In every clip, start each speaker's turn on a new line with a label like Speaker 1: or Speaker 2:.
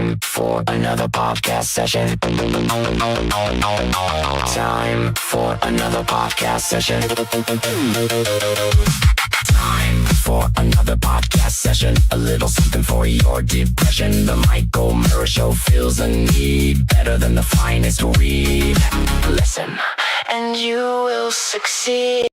Speaker 1: Time for another podcast session. Time for another podcast session. Time for another podcast session. A little something for your depression. The Mike O'Meara Show fills a need better than the finest weed. Listen, and you will succeed.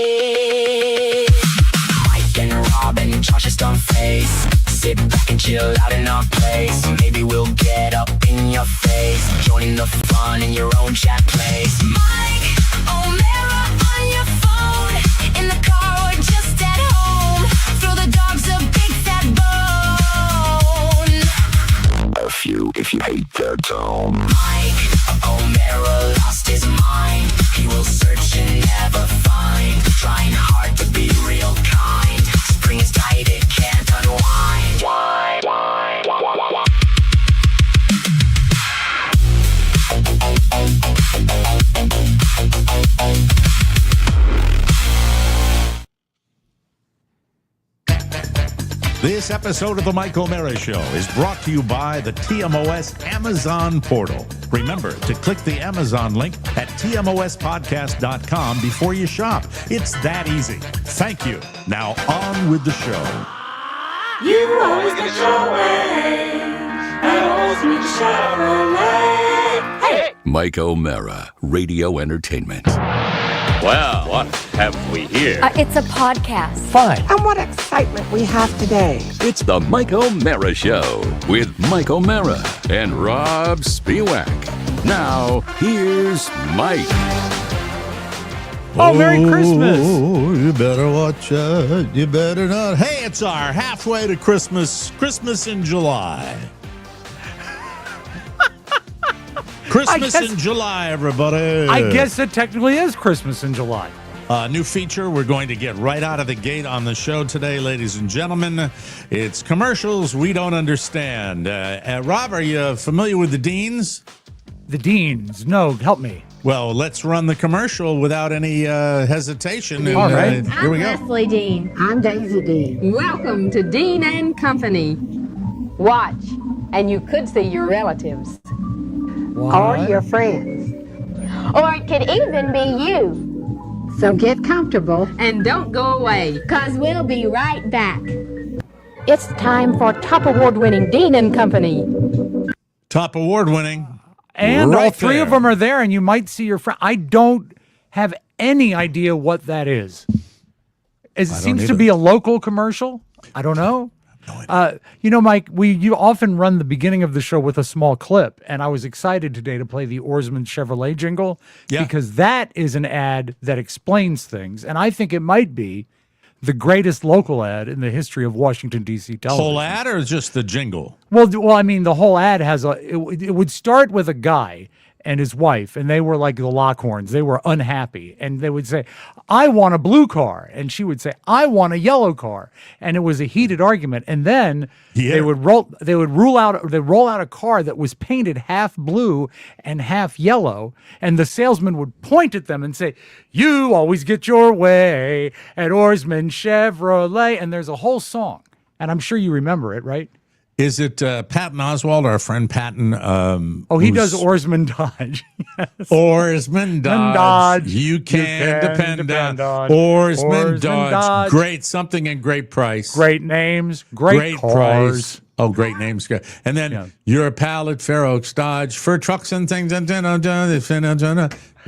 Speaker 1: Mike and Robb and Josh's dumb face. Sit back and chill out in our place. Maybe we'll get up in your face. Join the fun in your own chat place. Mike O'Meara on your phone. In the car or just at home. Throw the dogs a big fat bone. F you if you hate that tone. Mike O'Meara lost his mind. He will search and never find. Trying hard to be real kind. Spring is tight, it can't unwind.
Speaker 2: This episode of the Mike O'Meara Show is brought to you by the TMOS Amazon portal. Remember to click the Amazon link at tmospodcast.com before you shop. It's that easy. Thank you. Now on with the show.
Speaker 3: You always get your way, and always meet Chevrolet. Hey!
Speaker 4: Mike O'Meara, Radio Entertainment.
Speaker 5: Well, what have we here?
Speaker 6: It's a podcast.
Speaker 5: Fine.
Speaker 7: And what excitement we have today.
Speaker 4: It's the Mike O'Meara Show with Mike O'Meara and Robb Spiewak. Now, here's Mike.
Speaker 8: Oh, Merry Christmas.
Speaker 2: Oh, you better watch out. You better not. Hey, it's our halfway to Christmas. Christmas in July. Christmas in July, everybody.
Speaker 8: I guess it technically is Christmas in July.
Speaker 2: New feature we're going to get right out of the gate on the show today, ladies and gentlemen. It's commercials we don't understand. Rob, are you familiar with the Deans?
Speaker 8: The Deans. No, help me.
Speaker 2: Well, let's run the commercial without any hesitation. And,
Speaker 8: all right.
Speaker 2: Here we go.
Speaker 6: Leslie Dean.
Speaker 7: I'm Daisy Dean.
Speaker 9: Welcome to Dean and Company. Watch, and you could see your relatives.
Speaker 7: Or your friends.
Speaker 6: Or it could even be you.
Speaker 7: So get comfortable.
Speaker 9: And don't go away.
Speaker 6: Cause we'll be right back. It's time for top award-winning Dean and Company.
Speaker 2: Top award-winning.
Speaker 8: And
Speaker 2: right
Speaker 8: all three
Speaker 2: there.
Speaker 8: of them are there, and you might see your friend. I don't have any idea what that is. It seems to be a local commercial. I don't know. You know, Mike, you often run the beginning of the show with a small clip, and I was excited today to play the Oarsman Chevrolet jingle because that is an ad that explains things, and I think it might be the greatest local ad in the history of Washington, D.C. television.
Speaker 2: Whole ad or just the jingle?
Speaker 8: Well, I mean, the whole ad has it would start with a guy and his wife, and they were like the Lockhorns. They were unhappy, and they would say, "I want a blue car," and she would say, "I want a yellow car," and it was a heated argument. And then they would roll out a car that was painted half blue and half yellow, and the salesman would point at them and say, "You always get your way at Oarsman Chevrolet," and there's a whole song, and I'm sure you remember it, right?
Speaker 2: Is it Patton Oswalt, our friend Patton?
Speaker 8: He does Oarsman Dodge. Yes.
Speaker 2: Oarsman Dodge. You can depend on Oarsman Dodge. Great something and great price.
Speaker 8: Great names, great cars.
Speaker 2: Price. Oh, great names. And then you're a pal at Fair Oaks Dodge for trucks and things. You're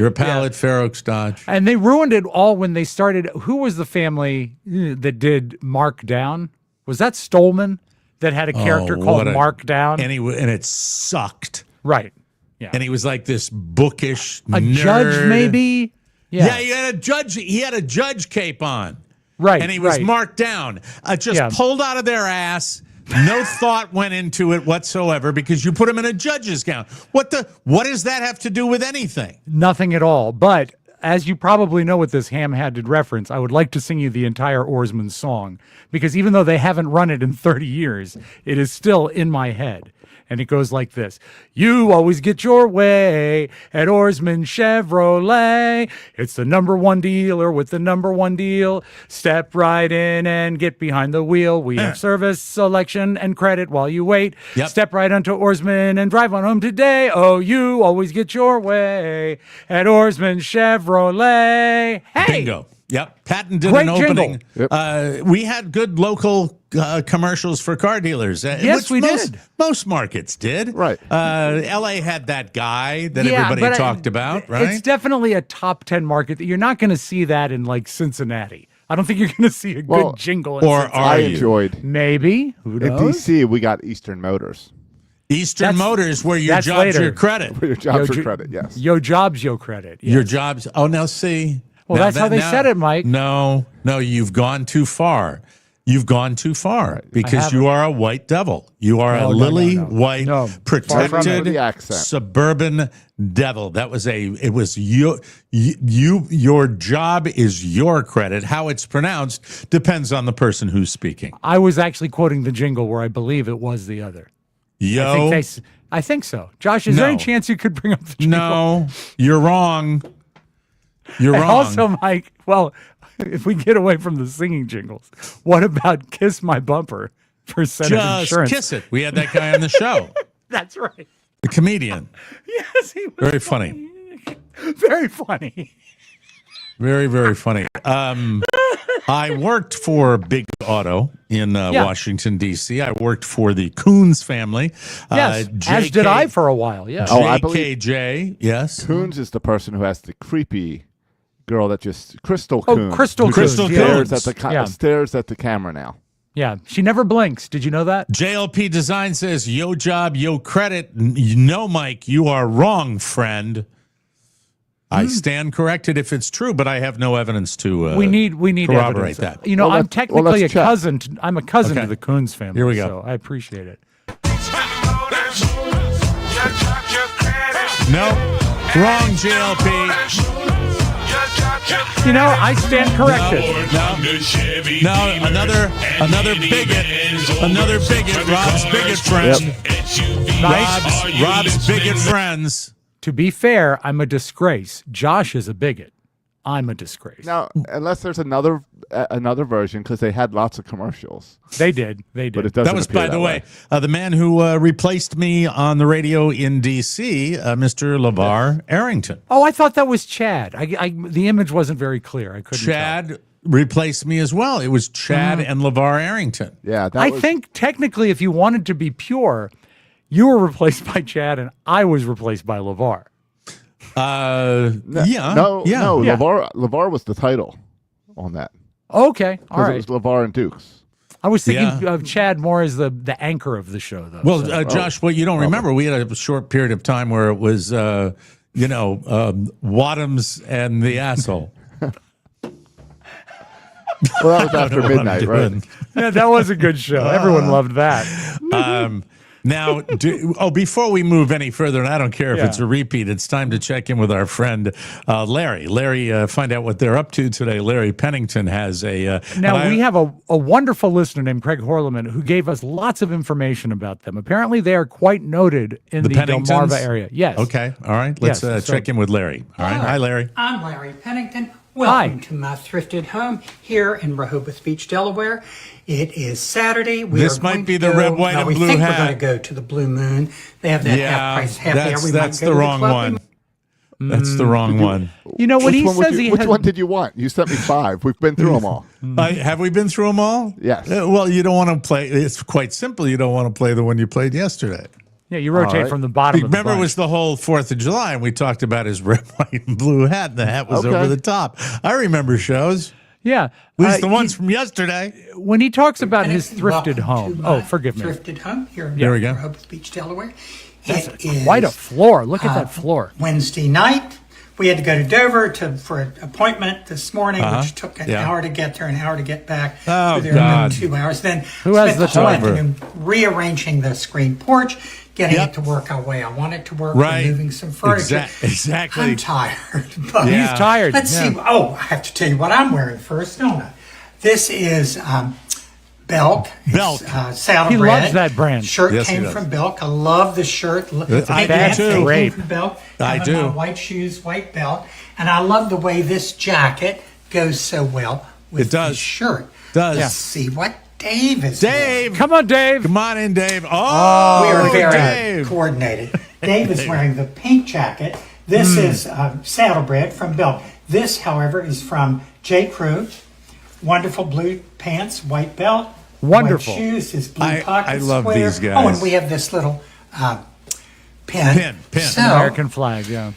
Speaker 2: a pal at Fair Oaks Dodge.
Speaker 8: And they ruined it all when they started. Who was the family that did Mark Down? Was that Stolman? That had a character called Mark Down.
Speaker 2: And it sucked.
Speaker 8: Right. Yeah.
Speaker 2: And he was like this bookish
Speaker 8: a
Speaker 2: nerd.
Speaker 8: Judge, maybe?
Speaker 2: Yeah, he had a judge cape on.
Speaker 8: Right.
Speaker 2: And he was marked down. Pulled out of their ass. No thought went into it whatsoever because you put him in a judge's gown. What does that have to do with anything?
Speaker 8: Nothing at all. But as you probably know with this ham-handed reference, I would like to sing you the entire Oarsman song because even though they haven't run it in 30 years, it is still in my head. And it goes like this. You always get your way at Oarsman Chevrolet. It's the #1 dealer with the #1 deal. Step right in and get behind the wheel. We have service, selection, and credit while you wait.
Speaker 2: Yep.
Speaker 8: Step right onto Oarsman and drive on home today. Oh, you always get your way at Oarsman Chevrolet. Hey!
Speaker 2: Bingo. Yep. Patton did
Speaker 8: Great
Speaker 2: an opening. We had good local commercials for car dealers.
Speaker 8: Yes, we did.
Speaker 2: Most markets did.
Speaker 10: Right.
Speaker 2: LA had that guy that everybody talked about, right?
Speaker 8: It's definitely a top 10 market. You're not going to see that in like Cincinnati. I don't think you're going to see a good jingle in Cincinnati.
Speaker 10: I enjoyed.
Speaker 8: Maybe. Who knows?
Speaker 10: In DC, we got Eastern Motors.
Speaker 2: Eastern Motors, where your job's your credit.
Speaker 10: Where your job's your credit, yes.
Speaker 8: Your job's your credit. Yes.
Speaker 2: Your job's. Oh, now see.
Speaker 8: Well, that's how they said it, Mike.
Speaker 2: No, you've gone too far. You've gone too far because you are a white devil. You are a lily white, protected suburban devil. It was your job is your credit. How it's pronounced depends on the person who's speaking.
Speaker 8: I was actually quoting the jingle where I believe it was the other. I think so. Josh, is there any chance you could bring up the jingle?
Speaker 2: No, you're wrong. You're wrong.
Speaker 8: Also, Mike, well, if we get away from the singing jingles, what about Kiss My Bumper for Senate Insurance?
Speaker 2: Just kiss it. We had that guy on the show.
Speaker 8: That's right.
Speaker 2: The comedian.
Speaker 8: Yes, he was
Speaker 2: very funny.
Speaker 8: Very funny.
Speaker 2: Very, very funny. I worked for Big Auto in Washington, D.C. I worked for the Coons family.
Speaker 8: Yes, as did I for a while, yeah.
Speaker 2: JKJ, yes.
Speaker 10: Coons is the person who has the creepy girl that just Crystal Coons.
Speaker 8: Crystal Coons.
Speaker 10: Stares at the camera now.
Speaker 8: Yeah, she never blinks. Did you know that?
Speaker 2: JLP Design says, yo job, yo credit. No, Mike, you are wrong, friend. I stand corrected if it's true, but I have no evidence to
Speaker 8: we need
Speaker 2: corroborate
Speaker 8: evidence.
Speaker 2: that.
Speaker 8: You know, I'm technically a cousin. I'm a cousin to the Coons family.
Speaker 2: Here we go.
Speaker 8: So I appreciate it.
Speaker 2: No, wrong, JLP.
Speaker 8: You know, I stand corrected.
Speaker 2: No, another bigot, Rob's bigot friend. Rob's bigot friends.
Speaker 8: To be fair, I'm a disgrace. Josh is a bigot. I'm a disgrace.
Speaker 10: Now, unless there's another version, because they had lots of commercials.
Speaker 8: They did. But
Speaker 10: it doesn't.
Speaker 2: That was, by the way, the man who replaced me on the radio in D.C., Mr. LeVar Arrington.
Speaker 8: Oh, I thought that was Chad. The image wasn't very clear. I couldn't
Speaker 2: tell. Replaced me as well. It was Chad and LeVar Arrington.
Speaker 10: Yeah,
Speaker 8: I think technically, if you wanted to be pure, you were replaced by Chad, and I was replaced by LeVar.
Speaker 10: No. LeVar was the title on that.
Speaker 8: Okay, all right.
Speaker 10: It was LeVar and Dukes.
Speaker 8: I was thinking of Chad more as the anchor of the show, though.
Speaker 2: Well, Josh, what you don't remember, we had a short period of time where it was, Wadhams and the asshole.
Speaker 10: Well, that was after midnight, right?
Speaker 8: Yeah, that was a good show. Everyone loved that.
Speaker 2: Now, before we move any further, and I don't care if it's a repeat, it's time to check in with our friend Larry. Larry, find out what they're up to today. Larry Pennington has a...
Speaker 8: Now, we have a wonderful listener named Craig Horleman who gave us lots of information about them. Apparently, they are quite noted in the Delmarva area. Yes.
Speaker 2: Okay. All right. Let's check in with Larry. All right. Hi, Larry.
Speaker 11: I'm Larry Pennington. Welcome to my thrifted home here in Rehoboth Beach, Delaware. It is Saturday.
Speaker 2: This might be the red, white, and blue hat.
Speaker 11: We think we're going to go to the Blue Moon. They have that half-price happy hour.
Speaker 2: That's the wrong one. That's the wrong one.
Speaker 8: You know, when
Speaker 10: which one did you want? You sent me 5. We've been through them all.
Speaker 2: Have we been through them all?
Speaker 10: Yes.
Speaker 2: Well, you don't want to play. It's quite simple. You don't want to play the one you played yesterday.
Speaker 8: Yeah, you rotate from the bottom.
Speaker 2: Remember, it was the whole 4th of July, and we talked about his red, white, and blue hat, and the hat was over the top. I remember shows.
Speaker 8: Yeah.
Speaker 2: At least the ones from yesterday.
Speaker 8: When he talks about his thrifted home. Oh, forgive me.
Speaker 11: Thrifted home here in Rehoboth Beach, Delaware.
Speaker 8: It is quite a floor. Look at that floor.
Speaker 11: Wednesday night, we had to go to Dover for an appointment this morning, which took an hour to get there, an hour to get back.
Speaker 2: Oh,
Speaker 11: there
Speaker 2: God.
Speaker 11: 2 hours. Then
Speaker 8: who has the
Speaker 11: whole
Speaker 8: time?
Speaker 11: Afternoon rearranging the screen porch, getting it to work our way I want it to work, removing some furniture.
Speaker 2: Exactly.
Speaker 11: I'm tired. But
Speaker 8: he's tired.
Speaker 11: Let's see. Oh, I have to tell you what I'm wearing first, don't I? This is Belk.
Speaker 2: Belk.
Speaker 11: Saddle
Speaker 8: He
Speaker 11: bread.
Speaker 8: loves that brand.
Speaker 11: Shirt
Speaker 2: Yes, he
Speaker 11: came
Speaker 2: does.
Speaker 11: from Belk. I love the shirt.
Speaker 2: I
Speaker 11: Pants,
Speaker 2: do
Speaker 11: they
Speaker 2: too.
Speaker 11: came from Belk.
Speaker 2: I
Speaker 11: And
Speaker 2: do.
Speaker 11: My white shoes, white belt. And I love the way this jacket goes so well with
Speaker 2: It does.
Speaker 11: this shirt.
Speaker 2: Does.
Speaker 11: Let's see what Dave is
Speaker 2: Dave,
Speaker 8: Come on, Dave.
Speaker 2: come on in, Dave.
Speaker 11: We
Speaker 2: Oh,
Speaker 11: are very
Speaker 2: Dave.
Speaker 11: coordinated. Dave is wearing the pink jacket. This is Saddlebred from Belk. This, however, is from J. Crew. Wonderful blue pants, white belt.
Speaker 8: Wonderful.
Speaker 11: White shoes, his blue
Speaker 2: I
Speaker 11: pocket
Speaker 2: love
Speaker 11: square.
Speaker 2: these guys.
Speaker 11: Oh, and we have this little pin.
Speaker 2: Pin.
Speaker 11: So,
Speaker 8: American flag, yeah.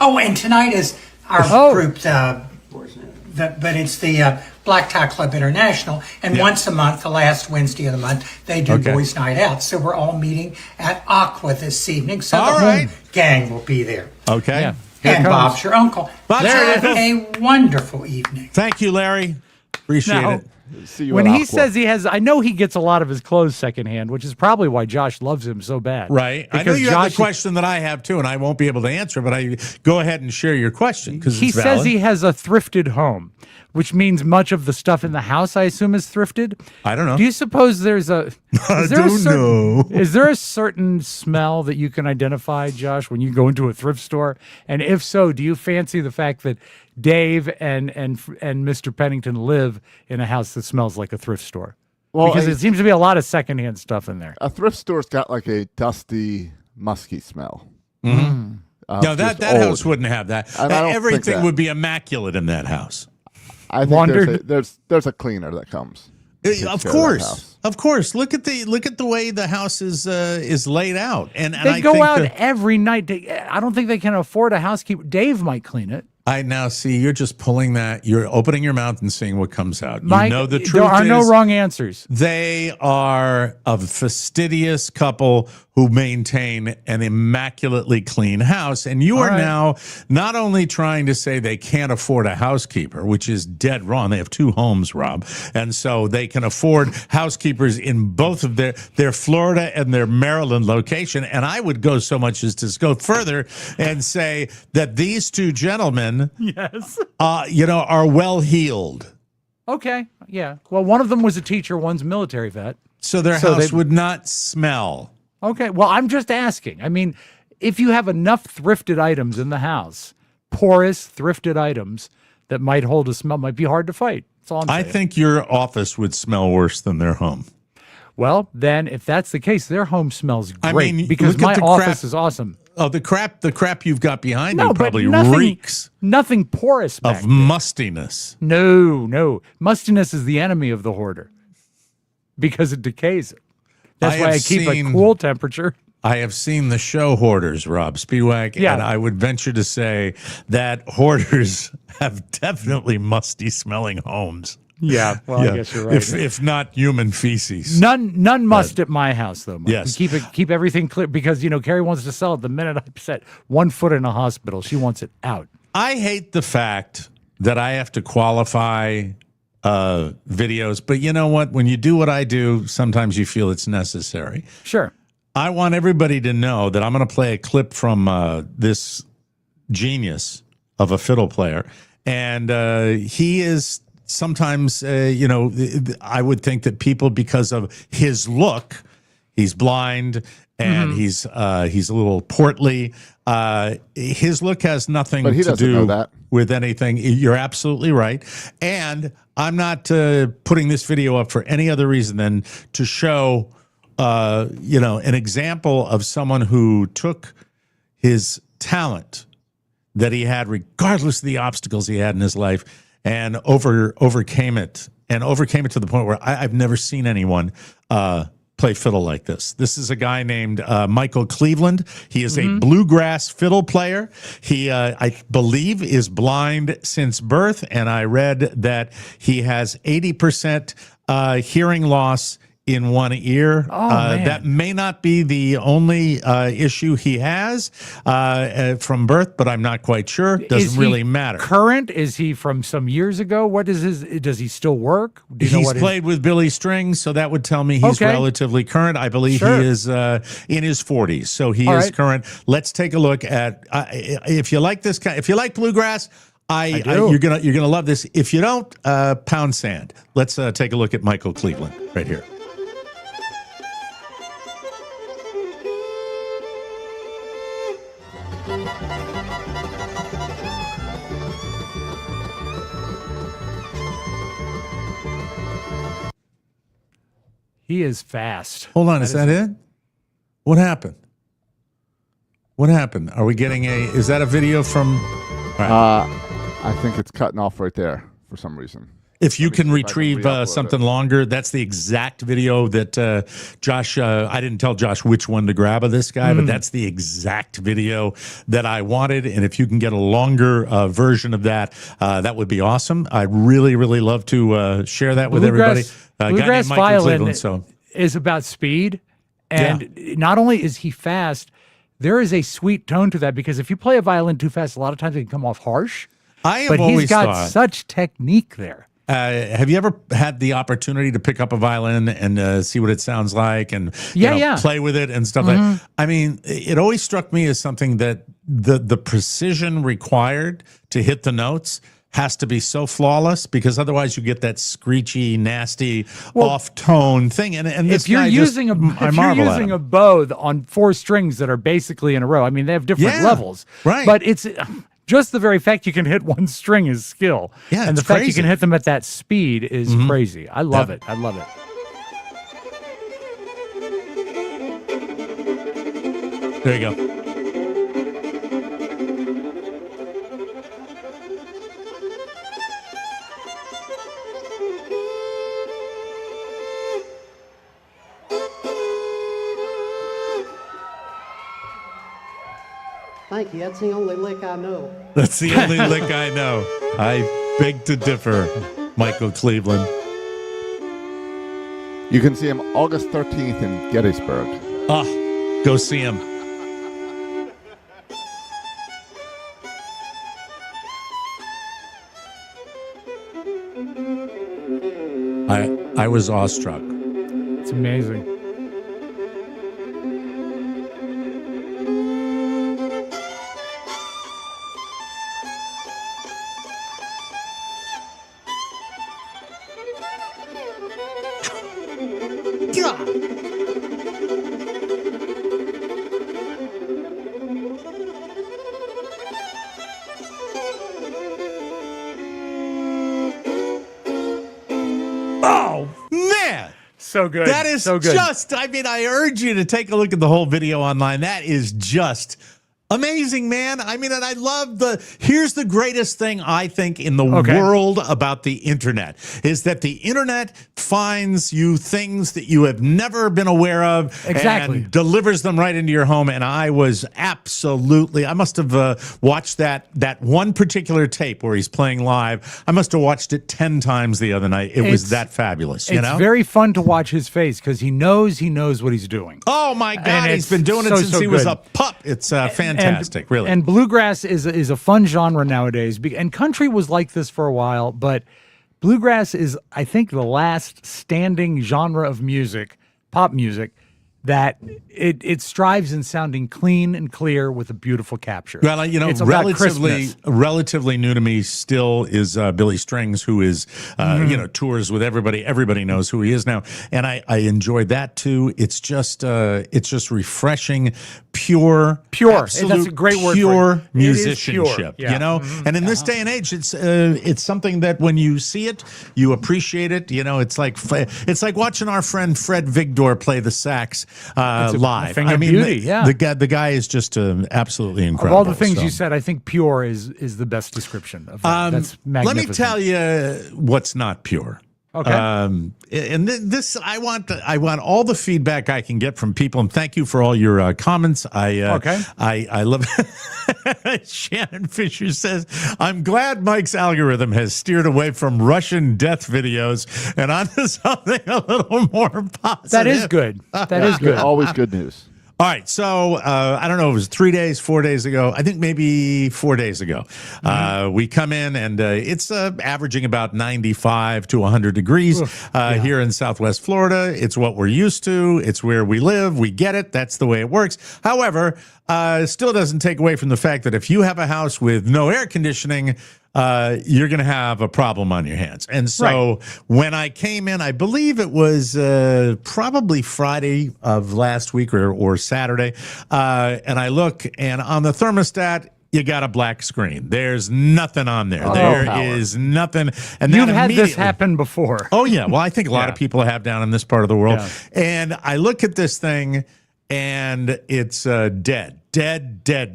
Speaker 11: oh, and tonight is our
Speaker 8: Oh.
Speaker 11: group, but it's the Black Tie Club International. And once a month, the last Wednesday of the month, they do
Speaker 2: Okay.
Speaker 11: Boys Night Out. So we're all meeting at Aqua this evening. So
Speaker 2: All
Speaker 11: the
Speaker 2: right.
Speaker 11: whole gang will be there.
Speaker 2: Okay.
Speaker 8: Yeah. Here it
Speaker 11: And
Speaker 8: comes.
Speaker 11: Bob's your uncle.
Speaker 2: Bob's
Speaker 11: Have
Speaker 2: your
Speaker 11: a wonderful evening.
Speaker 2: Thank you, Larry. Appreciate
Speaker 8: Now,
Speaker 2: it.
Speaker 10: See you
Speaker 8: when
Speaker 10: at
Speaker 8: he
Speaker 10: Aqua.
Speaker 8: says he has, I know he gets a lot of his clothes secondhand, which is probably why Josh loves him so bad.
Speaker 2: Right. I know
Speaker 8: Because
Speaker 2: you have
Speaker 8: Josh,
Speaker 2: the question that I have too, and I won't be able to answer, but I go ahead and share your question because
Speaker 8: he says he has a thrifted home, which means much of the stuff in the house, I assume, is thrifted.
Speaker 2: I don't know.
Speaker 8: Do you suppose there's a?
Speaker 2: I
Speaker 8: Is there a
Speaker 2: don't
Speaker 8: certain,
Speaker 2: know.
Speaker 8: Is there a certain smell that you can identify, Josh, when you go into a thrift store? And if so, do you fancy the fact that Dave and Mr. Pennington live in a house that smells like a thrift store?
Speaker 10: Well,
Speaker 8: Because it seems to be a lot of secondhand stuff in there.
Speaker 10: a thrift store's got like a dusty, musky smell.
Speaker 2: No, that
Speaker 10: just
Speaker 2: house
Speaker 10: old.
Speaker 2: wouldn't have that.
Speaker 10: I don't think
Speaker 2: Everything
Speaker 10: that.
Speaker 2: would be immaculate in that house.
Speaker 10: I think
Speaker 8: Wandered.
Speaker 10: there's a cleaner that comes.
Speaker 2: Of
Speaker 10: to take care of that
Speaker 2: course,
Speaker 10: house.
Speaker 2: of course. Look at the way the house is laid out, and
Speaker 8: They
Speaker 2: I
Speaker 8: go
Speaker 2: think
Speaker 8: out
Speaker 2: that-
Speaker 8: every night. I don't think they can afford a housekeeper. Dave might clean it.
Speaker 2: I now see you're just pulling that. You're opening your mouth and seeing what comes out.
Speaker 8: Mike,
Speaker 2: you know the truth
Speaker 8: there are no
Speaker 2: is
Speaker 8: wrong answers.
Speaker 2: they are a fastidious couple who maintain an immaculately clean house. And you are
Speaker 8: right.
Speaker 2: now not only trying to say they can't afford a housekeeper, which is dead wrong. They have two homes, Rob. And so they can afford housekeepers in both of their Florida and their Maryland location. And I would go so much as to go further and say that these two gentlemen,
Speaker 8: Yes.
Speaker 2: are well-heeled.
Speaker 8: Okay. Yeah. Well, one of them was a teacher, one's a military vet.
Speaker 2: So their
Speaker 8: So
Speaker 2: house
Speaker 8: they-
Speaker 2: would not smell.
Speaker 8: Okay. Well, I'm just asking. I mean, if you have enough thrifted items in the house, porous thrifted items that might hold a smell, might be hard to fight. That's all I'm
Speaker 2: I
Speaker 8: saying.
Speaker 2: think your office would smell worse than their home.
Speaker 8: Well, then, if that's the case, their home smells
Speaker 2: I
Speaker 8: great
Speaker 2: mean,
Speaker 8: because
Speaker 2: look at
Speaker 8: my
Speaker 2: the
Speaker 8: office
Speaker 2: crap-
Speaker 8: is awesome.
Speaker 2: Oh, the crap you've got behind
Speaker 8: No,
Speaker 2: you
Speaker 8: but
Speaker 2: probably
Speaker 8: nothing,
Speaker 2: reeks
Speaker 8: nothing porous back
Speaker 2: of
Speaker 8: there.
Speaker 2: mustiness.
Speaker 8: No. Mustiness is the enemy of the hoarder because it decays it. That's
Speaker 2: I
Speaker 8: why
Speaker 2: have
Speaker 8: I keep a
Speaker 2: seen-
Speaker 8: cool temperature.
Speaker 2: I have seen the show Hoarders, Rob Spiewak,
Speaker 8: Yeah.
Speaker 2: and I would venture to say that hoarders have definitely musty smelling homes.
Speaker 8: Yeah, well, I guess you're right.
Speaker 2: If not human feces.
Speaker 8: None must at my house though. Mike.
Speaker 2: Yes.
Speaker 8: We keep everything clear because Carrie wants to sell it the minute I set 1 foot in a hospital. She wants it out.
Speaker 2: I hate the fact that I have to qualify videos, but you know what? When you do what I do, sometimes you feel it's necessary.
Speaker 8: Sure.
Speaker 2: I want everybody to know that I'm going to play a clip from this genius of a fiddle player. And he is sometimes, I would think that people, because of his look, he's blind and he's a little portly. His look has nothing
Speaker 10: But he
Speaker 2: to
Speaker 10: doesn't
Speaker 2: do
Speaker 10: know that.
Speaker 2: with anything. You're absolutely right. And I'm not putting this video up for any other reason than to show an example of someone who took his talent that he had, regardless of the obstacles he had in his life, and overcame it to the point where I've never seen anyone play fiddle like this. This is a guy named Michael Cleveland. He is a bluegrass fiddle player. He, I believe, is blind since birth, and I read that he has 80% hearing loss in one ear.
Speaker 8: Man.
Speaker 2: That may not be the only issue he has from birth, but I'm not quite sure.
Speaker 8: Is
Speaker 2: Doesn't
Speaker 8: he
Speaker 2: really matter.
Speaker 8: Current? Is he from some years ago? What is his? Does he still work? Do you know
Speaker 2: He's
Speaker 8: what his-
Speaker 2: played with Billy Strings, so that would tell me he's
Speaker 8: Okay.
Speaker 2: relatively current. I believe
Speaker 8: Sure.
Speaker 2: he is in his 40s, so he
Speaker 8: All
Speaker 2: is
Speaker 8: right.
Speaker 2: current. Let's take a look at if you like this kind. If you like bluegrass,
Speaker 8: do.
Speaker 2: You're gonna love this. If you don't, pound sand. Let's take a look at Michael Cleveland right here.
Speaker 8: He is fast.
Speaker 2: Hold on, is that it? What happened? What happened? Are we getting is that a video from?
Speaker 10: I think it's cutting off right there for some reason.
Speaker 2: If you can
Speaker 10: see if I can
Speaker 2: retrieve
Speaker 10: re-upload
Speaker 2: something longer, that's the exact video that Josh, I didn't tell Josh which one to grab of this guy, but that's the exact video that I wanted. And if you can get a longer version of that, that would be awesome. I'd really, really love to share that with everybody.
Speaker 8: Bluegrass violin is about speed. And not only is he fast, there is a sweet tone to that, because if you play a violin too fast, a lot of times it can come off harsh.
Speaker 2: But
Speaker 8: he's got such technique there.
Speaker 2: Have you ever had the opportunity to pick up a violin and see what it sounds like and play with it and stuff like that? I mean, it always struck me as something that the precision required to hit the notes has to be so flawless, because otherwise you get that screechy, nasty, off-tone thing. And this
Speaker 8: if you're
Speaker 2: guy
Speaker 8: using a bow on 4 strings that are basically in a row, I mean, they have different levels,
Speaker 2: right?
Speaker 8: But it's just the very fact you can hit one string is skill, and the fact you can hit them at that speed is crazy. I love it. I love it.
Speaker 2: There you go.
Speaker 12: Thank you. That's the only lick I know.
Speaker 2: That's the only lick I know. I beg to differ, Michael Cleveland.
Speaker 10: You can see him August 13th in Gettysburg.
Speaker 2: Go see him. I was awestruck.
Speaker 8: It's amazing.
Speaker 2: Oh, man.
Speaker 8: So good.
Speaker 2: That is
Speaker 8: so good.
Speaker 2: I mean, I urge you to take a look at the whole video online. That is just amazing, man. I mean, and I love here's the greatest thing I think in the world about the internet is that the internet finds you things that you have never been aware of and delivers them right into your home. And I was absolutely, I must have watched that one particular tape where he's playing live. I must have watched it 10 times the other night. It was that fabulous. You know?
Speaker 8: It's very fun to watch his face because he knows what he's doing.
Speaker 2: Oh my God. He's been doing it since he was a pup. It's fantastic, really.
Speaker 8: And bluegrass is a fun genre nowadays. And country was like this for a while, but bluegrass is, I think, the last standing genre of music, pop music, that it strives in sounding clean and clear with a beautiful capture.
Speaker 2: Well, you know,
Speaker 8: it's
Speaker 2: relatively new to me still is Billy Strings, who is, you know, tours with everybody. Everybody knows who he is now. And I enjoy that too. It's just refreshing, pure.
Speaker 8: That's a great word.
Speaker 2: Pure musicianship,
Speaker 8: pure.
Speaker 2: you know? And in this day and age, it's something that when you see it, you appreciate it. You know, it's like watching our friend Fred Vigdor play the sax live.
Speaker 8: I mean, beauty,
Speaker 2: the guy is just absolutely incredible.
Speaker 8: Of all the things you said, I think pure is the best description of that. That's magnificent.
Speaker 2: Let me tell you what's not pure.
Speaker 8: Okay.
Speaker 2: And this, I want all the feedback I can get from people, and thank you for all your comments. I love. Shannon Fisher says, "I'm glad Mike's algorithm has steered away from Russian death videos and onto something a little more positive."
Speaker 8: That is good. That is good.
Speaker 10: Always good news.
Speaker 2: All right, so I don't know, it was 3 days, 4 days ago. I think maybe 4 days ago. We come in, and it's averaging about 95 to 100 degrees here in Southwest Florida. It's what we're used to. It's where we live. We get it. That's the way it works. However, still doesn't take away from the fact that if you have a house with no air conditioning, you're going to have a problem on your hands. And so when I came in, I believe it was probably Friday of last week or Saturday, and I look, and on the thermostat, you got a black screen. There's nothing on there. There is nothing. And
Speaker 8: you've had this happen before.
Speaker 2: Oh, yeah. Well, I think a lot of people have down in this part of the world.
Speaker 8: Yeah.
Speaker 2: And I look at this thing, and it's dead,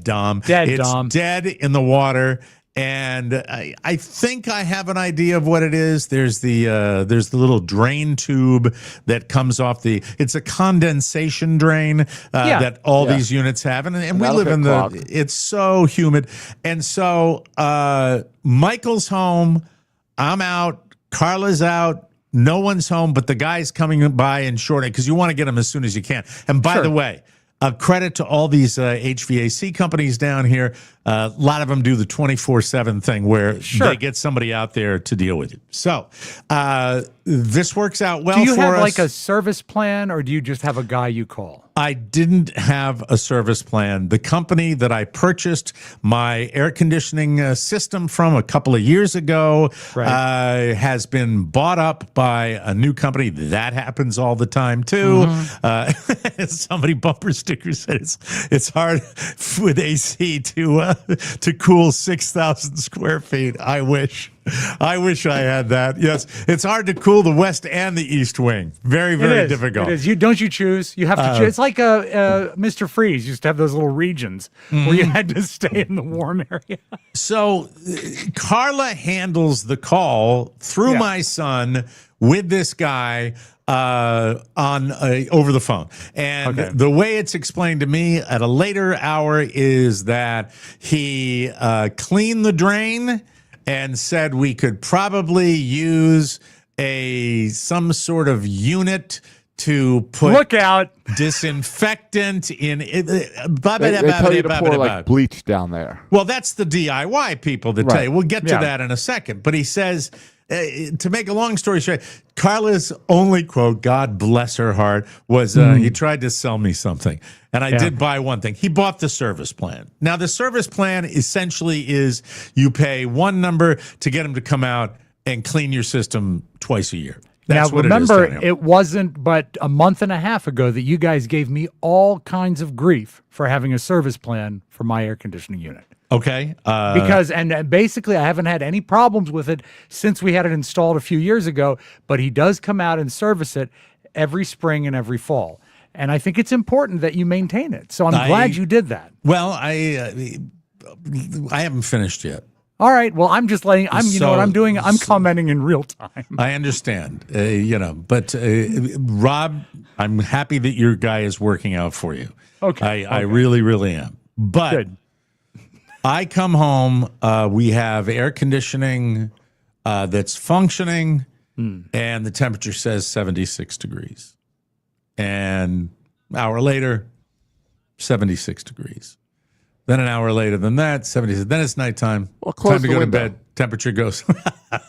Speaker 2: Dom. It's dead in the water. And I think I have an idea of what it is. There's the little drain tube that comes off it's a condensation drain that all these units have. And we live in it's so humid. And so Michael's home, I'm out, Carla's out, no one's home, but the guy's coming by and shorting because you want to get them as soon as you can. And by the way, a credit to all these HVAC companies down here. A lot of them do the 24/7 thing where they get somebody out there to deal with it. So this works out well for us.
Speaker 8: Do you have like a service plan, or do you just have a guy you call?
Speaker 2: I didn't have a service plan. The company that I purchased my air conditioning system from a couple of years ago has been bought up by a new company. That happens all the time too. Somebody bumper sticker said it's hard with AC to cool 6,000 square feet. I wish I had that. Yes, it's hard to cool the west and the east wing. Very, very difficult.
Speaker 8: It is. Don't you choose? You have to choose. It's like Mr. Freeze used to have those little regions where you had to stay in the warm area.
Speaker 2: So Carla handles the call through my son with this guy on over the phone. And the way it's explained to me at a later hour is that he cleaned the drain and said we could probably use some sort of unit to put disinfectant in it.
Speaker 10: They tell you to pour like bleach down there.
Speaker 2: Well, that's the DIY people that tell you. We'll get to that in a second. But he says, to make a long story short, Carla's only quote, God bless her heart, was he tried to sell me something. And I did buy one thing. He bought the service plan. Now, the service plan essentially is you pay one number to get him to come out and clean your system twice a year. That's
Speaker 8: now, remember, it wasn't but a month and a half ago that you guys gave me all kinds of grief for having a service plan for my air conditioning unit.
Speaker 2: Okay.
Speaker 8: Because, and basically, I haven't had any problems with it since we had it installed a few years ago, but he does come out and service it every spring and every fall. And I think it's important that you maintain it. So I'm glad you did that.
Speaker 2: Well, I haven't finished yet.
Speaker 8: All right. Well, I'm just letting, you know what I'm doing? I'm commenting in real time.
Speaker 2: I understand, but Rob, I'm happy that your guy is working out for you.
Speaker 8: Okay.
Speaker 2: I really, really am. But
Speaker 8: good.
Speaker 2: I come home, we have air conditioning that's functioning, and the temperature says 76 degrees. And an hour later, 76 degrees. Then an hour later than that, 70. Then it's nighttime.
Speaker 10: Well,
Speaker 2: time to go to bed. Temperature goes.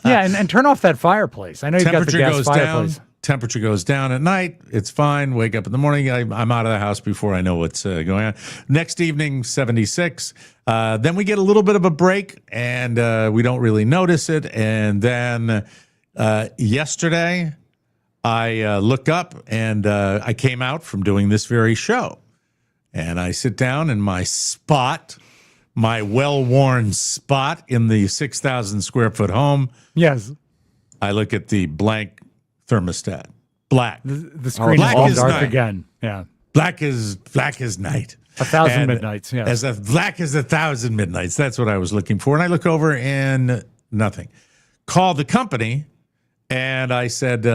Speaker 8: and turn off that fireplace. I know you've got the gas fireplace.
Speaker 2: Down. Temperature goes down at night. It's fine. Wake up in the morning. I'm out of the house before I know what's going on. Next evening, 76. Then we get a little bit of a break, and we don't really notice it. And then yesterday, I look up, and I came out from doing this very show. And I sit down in my spot, my well-worn spot in the 6,000 square foot home.
Speaker 8: Yes.
Speaker 2: I look at the blank thermostat. Black.
Speaker 8: The screen is all dark again. Yeah.
Speaker 2: Black is night.
Speaker 8: 1,000 midnights. Yeah.
Speaker 2: As black as 1,000 midnights. That's what I was looking for. And I look over and nothing. Call the company. And I said,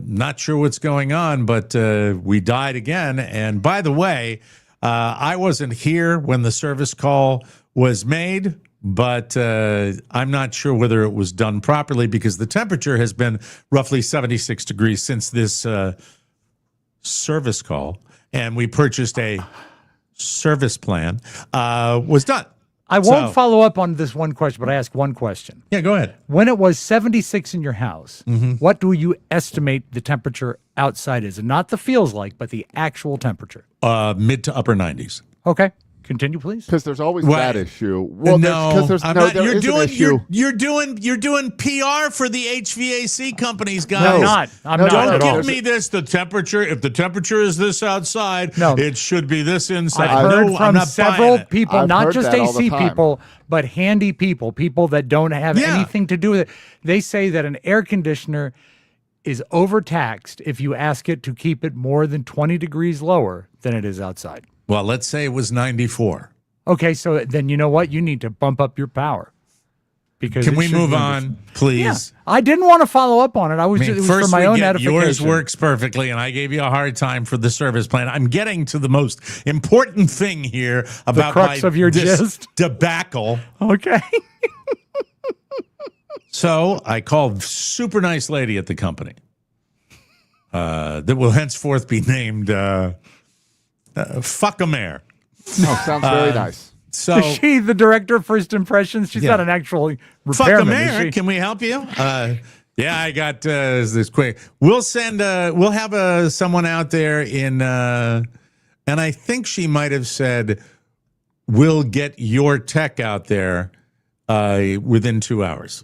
Speaker 2: not sure what's going on, but we died again. And by the way, I wasn't here when the service call was made, but I'm not sure whether it was done properly because the temperature has been roughly 76 degrees since this service call, and we purchased a service plan, was done.
Speaker 8: I won't follow up on this one question, but I ask one question.
Speaker 2: Yeah, go ahead.
Speaker 8: When it was 76 in your house, what do you estimate the temperature outside is? And not the feels like, but the actual temperature.
Speaker 2: Mid to upper 90s.
Speaker 8: Okay. Continue, please.
Speaker 10: Because there's always
Speaker 2: What?
Speaker 10: that issue. Well,
Speaker 2: no,
Speaker 10: there's
Speaker 2: I'm
Speaker 10: no,
Speaker 2: not.
Speaker 10: there
Speaker 2: You're
Speaker 10: is an
Speaker 2: doing
Speaker 10: issue.
Speaker 2: you're doing PR for the HVAC companies, guys.
Speaker 8: No, I'm not. I'm not
Speaker 2: Don't
Speaker 8: at all.
Speaker 2: give me this. The temperature. If the temperature is this outside,
Speaker 8: No.
Speaker 2: it should be this inside.
Speaker 8: I've heard
Speaker 2: no, I'm
Speaker 8: from
Speaker 2: not
Speaker 8: several
Speaker 2: buying it.
Speaker 8: people,
Speaker 10: I've
Speaker 8: not
Speaker 10: heard
Speaker 8: just
Speaker 10: that all the
Speaker 8: AC
Speaker 10: time.
Speaker 8: people, but handy people that don't have
Speaker 2: Yeah.
Speaker 8: anything to do with it. They say that an air conditioner is overtaxed if you ask it to keep it more than 20 degrees lower than it is outside.
Speaker 2: Well, let's say it was 94.
Speaker 8: Okay, so then you know what? You need to bump up your power. Because
Speaker 2: Can
Speaker 8: it
Speaker 2: we
Speaker 8: should
Speaker 2: move
Speaker 8: be-
Speaker 2: on, please?
Speaker 8: Yeah. I didn't want to follow up on it. I was just, it was for
Speaker 2: First,
Speaker 8: my
Speaker 2: we
Speaker 8: own
Speaker 2: get
Speaker 8: edification.
Speaker 2: yours works perfectly, and I gave you a hard time for the service plan. I'm getting to the most important thing here about
Speaker 8: crux
Speaker 2: my
Speaker 8: of your
Speaker 2: this
Speaker 8: gist?
Speaker 2: debacle.
Speaker 8: Okay.
Speaker 2: So I called super nice lady at the company that will henceforth be named Fuck-a-mare.
Speaker 10: Oh, sounds very nice.
Speaker 2: So
Speaker 8: Is she the director of First Impressions? She's
Speaker 2: Yeah.
Speaker 8: not an actual repairman, is
Speaker 2: Fuck-a-mare,
Speaker 8: she?
Speaker 2: can we help you? Yeah, I got this quick. We'll send. We'll have someone out there in, and I think she might have said, "We'll get your tech out there within 2 hours."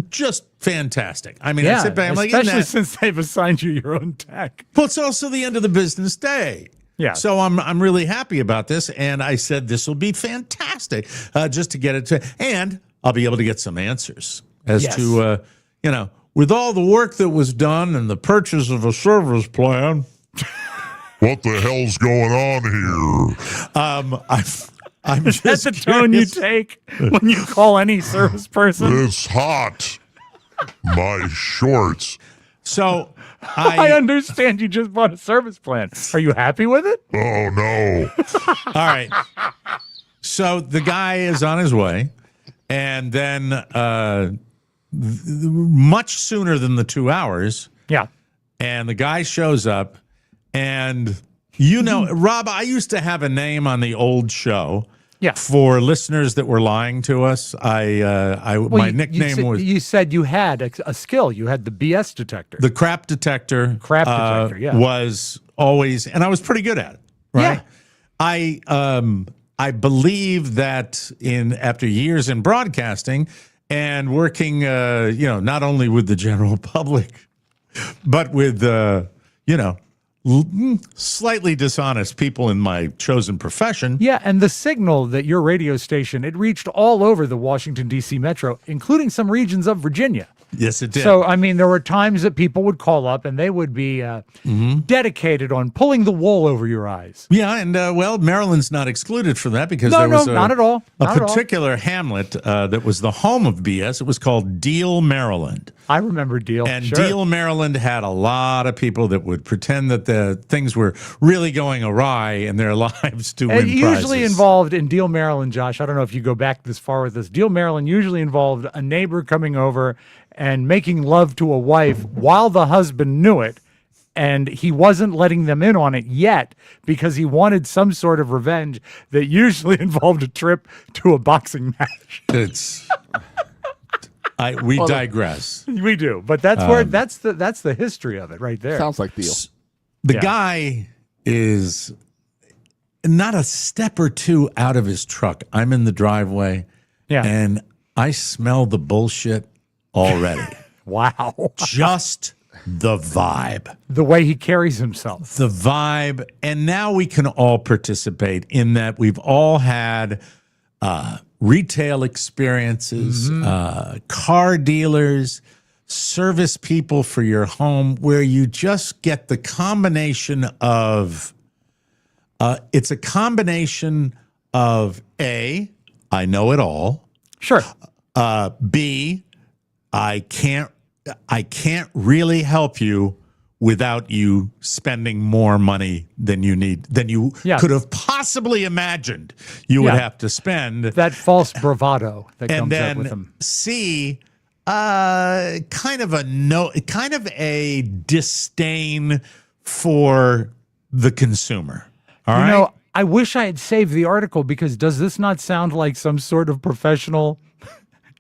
Speaker 2: Just fantastic. I mean, I sit back, I'm like,
Speaker 8: especially
Speaker 2: isn't that-
Speaker 8: since they've assigned you your own tech.
Speaker 2: well, it's also the end of the business day.
Speaker 8: Yeah.
Speaker 2: So I'm really happy about this, and I said this will be fantastic, just to get it to, and I'll be able to get some answers as
Speaker 8: Yes.
Speaker 2: to, with all the work that was done and the purchase of a service plan.
Speaker 13: What the hell's going on here?
Speaker 2: I'm
Speaker 8: Is that
Speaker 2: just
Speaker 8: the tone you
Speaker 2: curious.
Speaker 8: take when you call any service person?
Speaker 13: It's hot. My shorts.
Speaker 2: So
Speaker 8: I understand you just bought a service plan. Are you happy with it?
Speaker 13: Oh, no.
Speaker 2: all right. So the guy is on his way, and then much sooner than the 2 hours,
Speaker 8: Yeah.
Speaker 2: and the guy shows up, and Rob, I used to have a name on the old show.
Speaker 8: Yeah.
Speaker 2: For listeners that were lying to us, my nickname was
Speaker 8: You said you had a skill. You had the BS detector.
Speaker 2: the crap detector.
Speaker 8: Crap detector, yeah.
Speaker 2: Was always, and I was pretty good at it. Right.
Speaker 8: Yeah.
Speaker 2: I believe that after years in broadcasting and working, not only with the general public, but with slightly dishonest people in my chosen profession.
Speaker 8: Yeah, and the signal that your radio station, it reached all over the Washington, D.C. metro, including some regions of Virginia.
Speaker 2: Yes, it did.
Speaker 8: So, I mean, there were times that people would call up and they would be dedicated on pulling the wool over your eyes.
Speaker 2: Yeah, and Maryland's not excluded from that because
Speaker 8: No,
Speaker 2: there was
Speaker 8: not at all. Not
Speaker 2: a
Speaker 8: at all.
Speaker 2: particular hamlet that was the home of BS. It was called Deal, Maryland.
Speaker 8: I remember Deal.
Speaker 2: And
Speaker 8: sure.
Speaker 2: Deal, Maryland had a lot of people that would pretend that the things were really going awry in their lives to win
Speaker 8: It usually
Speaker 2: prizes.
Speaker 8: involved in Deal, Maryland, Josh. I don't know if you go back this far with this. Deal, Maryland usually involved a neighbor coming over and making love to a wife while the husband knew it. And he wasn't letting them in on it yet because he wanted some sort of revenge that usually involved a trip to a boxing match.
Speaker 2: It's we digress.
Speaker 8: We do, but that's where that's the history of it right there.
Speaker 10: Sounds like Deal.
Speaker 2: The
Speaker 8: Yeah.
Speaker 2: guy is not a step or two out of his truck. I'm in the driveway,
Speaker 8: Yeah.
Speaker 2: and I smell the bullshit already.
Speaker 8: Wow.
Speaker 2: Just the vibe.
Speaker 8: The way he carries himself.
Speaker 2: The vibe. And now we can all participate in that. We've all had retail experiences, car dealers, service people for your home, where you just get the combination of, it's a combination of A, I know it all.
Speaker 8: Sure.
Speaker 2: B, I can't really help you without you spending more money than you need, than you
Speaker 8: Yeah.
Speaker 2: could have possibly imagined you would
Speaker 8: Yeah.
Speaker 2: have to spend.
Speaker 8: That false bravado that
Speaker 2: And
Speaker 8: comes up
Speaker 2: then
Speaker 8: with him.
Speaker 2: C, kind of a disdain for the consumer. All right.
Speaker 8: You know, I wish I had saved the article because does this not sound like some sort of professional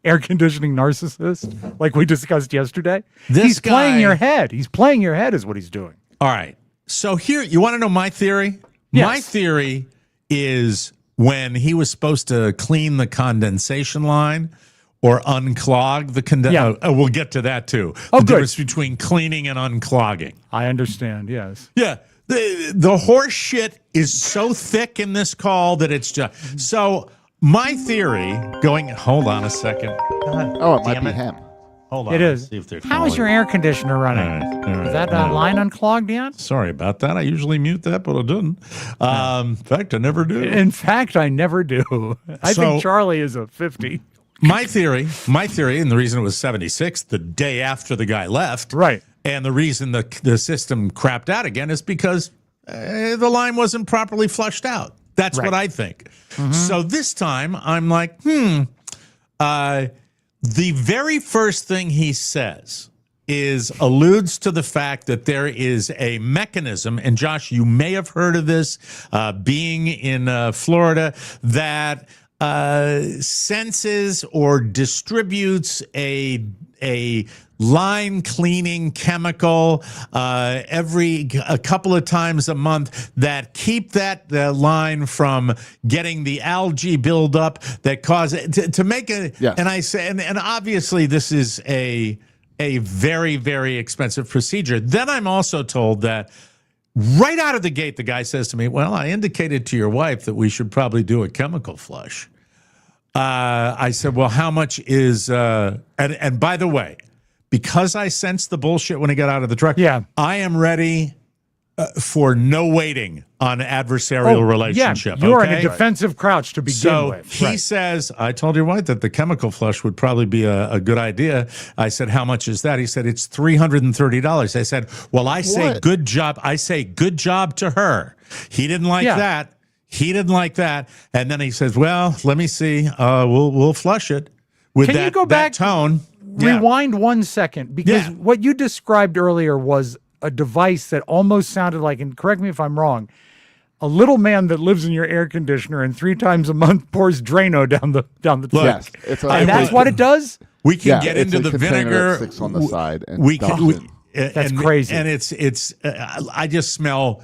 Speaker 8: air conditioning narcissist like we discussed yesterday? He's playing
Speaker 2: guy-
Speaker 8: your head. He's playing your head is what he's doing.
Speaker 2: All right. So here, you want to know my theory?
Speaker 8: Yes.
Speaker 2: My theory is when he was supposed to clean the condensation line or unclog the condenser. We'll get to that too.
Speaker 8: Oh,
Speaker 2: the
Speaker 8: good.
Speaker 2: difference between cleaning and unclogging.
Speaker 8: I understand, yes.
Speaker 2: Yeah. The horse shit is so thick in this call that it's just... So my theory hold on a second.
Speaker 10: Oh, it might be him.
Speaker 2: Hold on.
Speaker 8: It is.
Speaker 2: See if they're
Speaker 8: How is
Speaker 2: calling.
Speaker 8: your air conditioner running?
Speaker 2: All right,
Speaker 8: Is that line unclogged yet?
Speaker 2: Sorry about that. I usually mute that, but I didn't. In fact, I never do.
Speaker 8: In fact, I never do. I think Charlie is a 50.
Speaker 2: My theory, and the reason it was 76 the day after the guy left,
Speaker 8: right?
Speaker 2: And the reason the system crapped out again is because the line wasn't properly flushed out. That's what I think. So this time, I'm like, the very first thing he says alludes to the fact that there is a mechanism, and Josh, you may have heard of this, being in Florida, that senses or distributes a line cleaning chemical a couple of times a month that keep the line from getting the algae buildup that cause it to make a.
Speaker 10: Yes.
Speaker 2: And I say, and obviously this is a very, very expensive procedure. Then I'm also told that right out of the gate, the guy says to me, well, I indicated to your wife that we should probably do a chemical flush. I said, well, how much is, and by the way, because I sensed the bullshit when he got out of the truck, I am ready for no waiting on adversarial relationship.
Speaker 8: Yeah, you're
Speaker 2: okay?
Speaker 8: in a defensive crouch to begin with.
Speaker 2: He says, I told your wife that the chemical flush would probably be a good idea. I said, how much is that? He said, it's $330. I said, well, I say good job. I say good job to her. He didn't like that. He didn't like that. And then he says, well, let me see. We'll flush it with
Speaker 8: Can you go back,
Speaker 2: that tone.
Speaker 8: Rewind 1 second, because what you described earlier was a device that almost sounded like, and correct me if I'm wrong, a little man that lives in your air conditioner and 3 times a month pours Drano down the tank.
Speaker 10: Yes,
Speaker 8: and that's what it does?
Speaker 2: We can get into the vinegar.
Speaker 10: That sticks on the side. And
Speaker 8: that's crazy.
Speaker 2: And it's I just smell,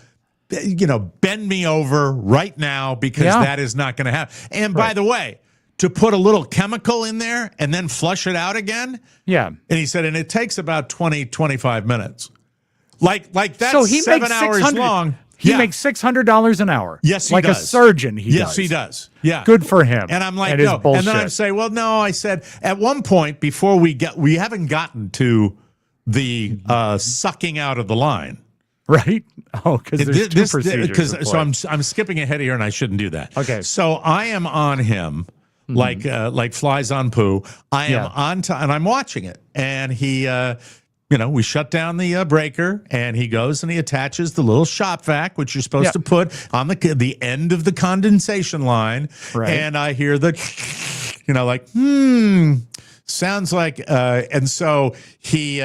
Speaker 2: bend me over right now because that is not going to happen. And by the way, to put a little chemical in there and then flush it out again.
Speaker 8: Yeah.
Speaker 2: And he said, and it takes about 20, 25 minutes. Like that's
Speaker 8: so he
Speaker 2: 7
Speaker 8: makes
Speaker 2: hours long.
Speaker 8: He makes $600 an hour.
Speaker 2: Yes, he
Speaker 8: like
Speaker 2: does.
Speaker 8: A surgeon,
Speaker 2: Yes, he does. Yeah.
Speaker 8: Good for him.
Speaker 2: And I'm like,
Speaker 8: and
Speaker 2: no. And then I say, well, no, I said, at one point before we haven't gotten to the sucking out of the line.
Speaker 8: Right? Oh, because there's two procedures.
Speaker 2: So I'm skipping ahead here and I shouldn't do that.
Speaker 8: Okay.
Speaker 2: So I am on him like flies on poo. I am on time and I'm watching it. And he we shut down the breaker, and he goes and he attaches the little shop vac, which you're supposed to put on the end of the condensation line.
Speaker 8: Right.
Speaker 2: And I hear the, sounds like, and so
Speaker 8: he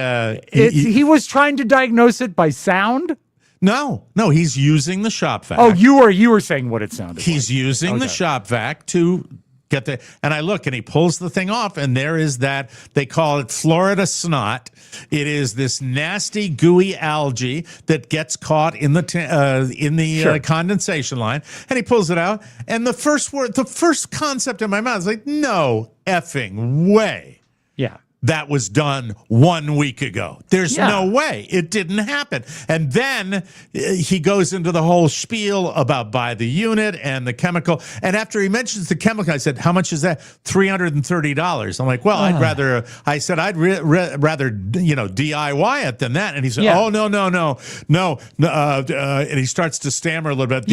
Speaker 8: was trying to diagnose it by sound.
Speaker 2: No, he's using the shop vac.
Speaker 8: Oh, you were saying what it sounded.
Speaker 2: He's using the shop vac to get the, and I look and he pulls the thing off, and there is that, they call it Florida snot. It is this nasty gooey algae that gets caught in the condensation line, and he pulls it out, and the first concept in my mind is like, no effing way.
Speaker 8: Yeah.
Speaker 2: That was done 1 week ago. There's no way. It didn't happen. And then he goes into the whole spiel about buy the unit and the chemical. And after he mentions the chemical, I said, how much is that? $330. I'm like, well, I'd rather DIY it than that. And he said, oh, no. And he starts to stammer a little bit.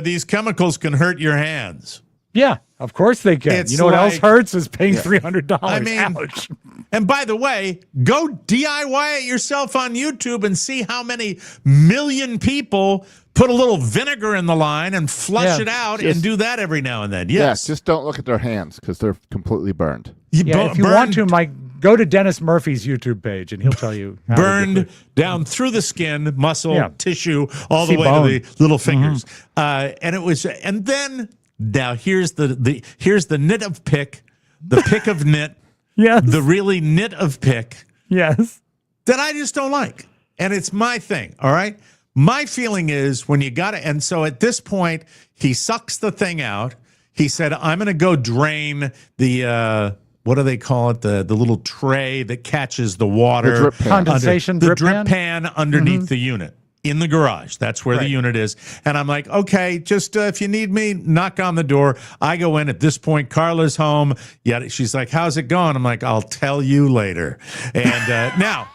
Speaker 2: These chemicals can hurt your hands.
Speaker 8: Yeah, of course they can.
Speaker 2: It's
Speaker 8: what else hurts is paying $300.
Speaker 2: I mean,
Speaker 8: ouch.
Speaker 2: And by the way, go DIY it yourself on YouTube and see how many million people put a little vinegar in the line and flush it out and do that every now and then. Yes.
Speaker 10: Just don't look at their hands because they're completely burned.
Speaker 8: If you want to, Mike, go to Dennis Murphy's YouTube page and he'll tell you.
Speaker 2: Burned down through the skin, muscle, tissue, all the way to the little fingers. And then now here's the nit of pick, the pick of nit.
Speaker 8: Yes.
Speaker 2: The really nit of pick.
Speaker 8: Yes.
Speaker 2: That I just don't like. And it's my thing, all right? My feeling is when you got to, and so at this point, he sucks the thing out. He said, I'm going to go drain the, what do they call it? The little tray that catches the water.
Speaker 10: The drip pan.
Speaker 8: Condensation
Speaker 2: the
Speaker 8: drip
Speaker 2: drip
Speaker 8: pan?
Speaker 2: pan underneath the unit in the garage. That's where the unit is. And I'm like, okay, just if you need me, knock on the door. I go in. At this point, Carla's home. Yeah, she's like, how's it going? I'm like, I'll tell you later. And now,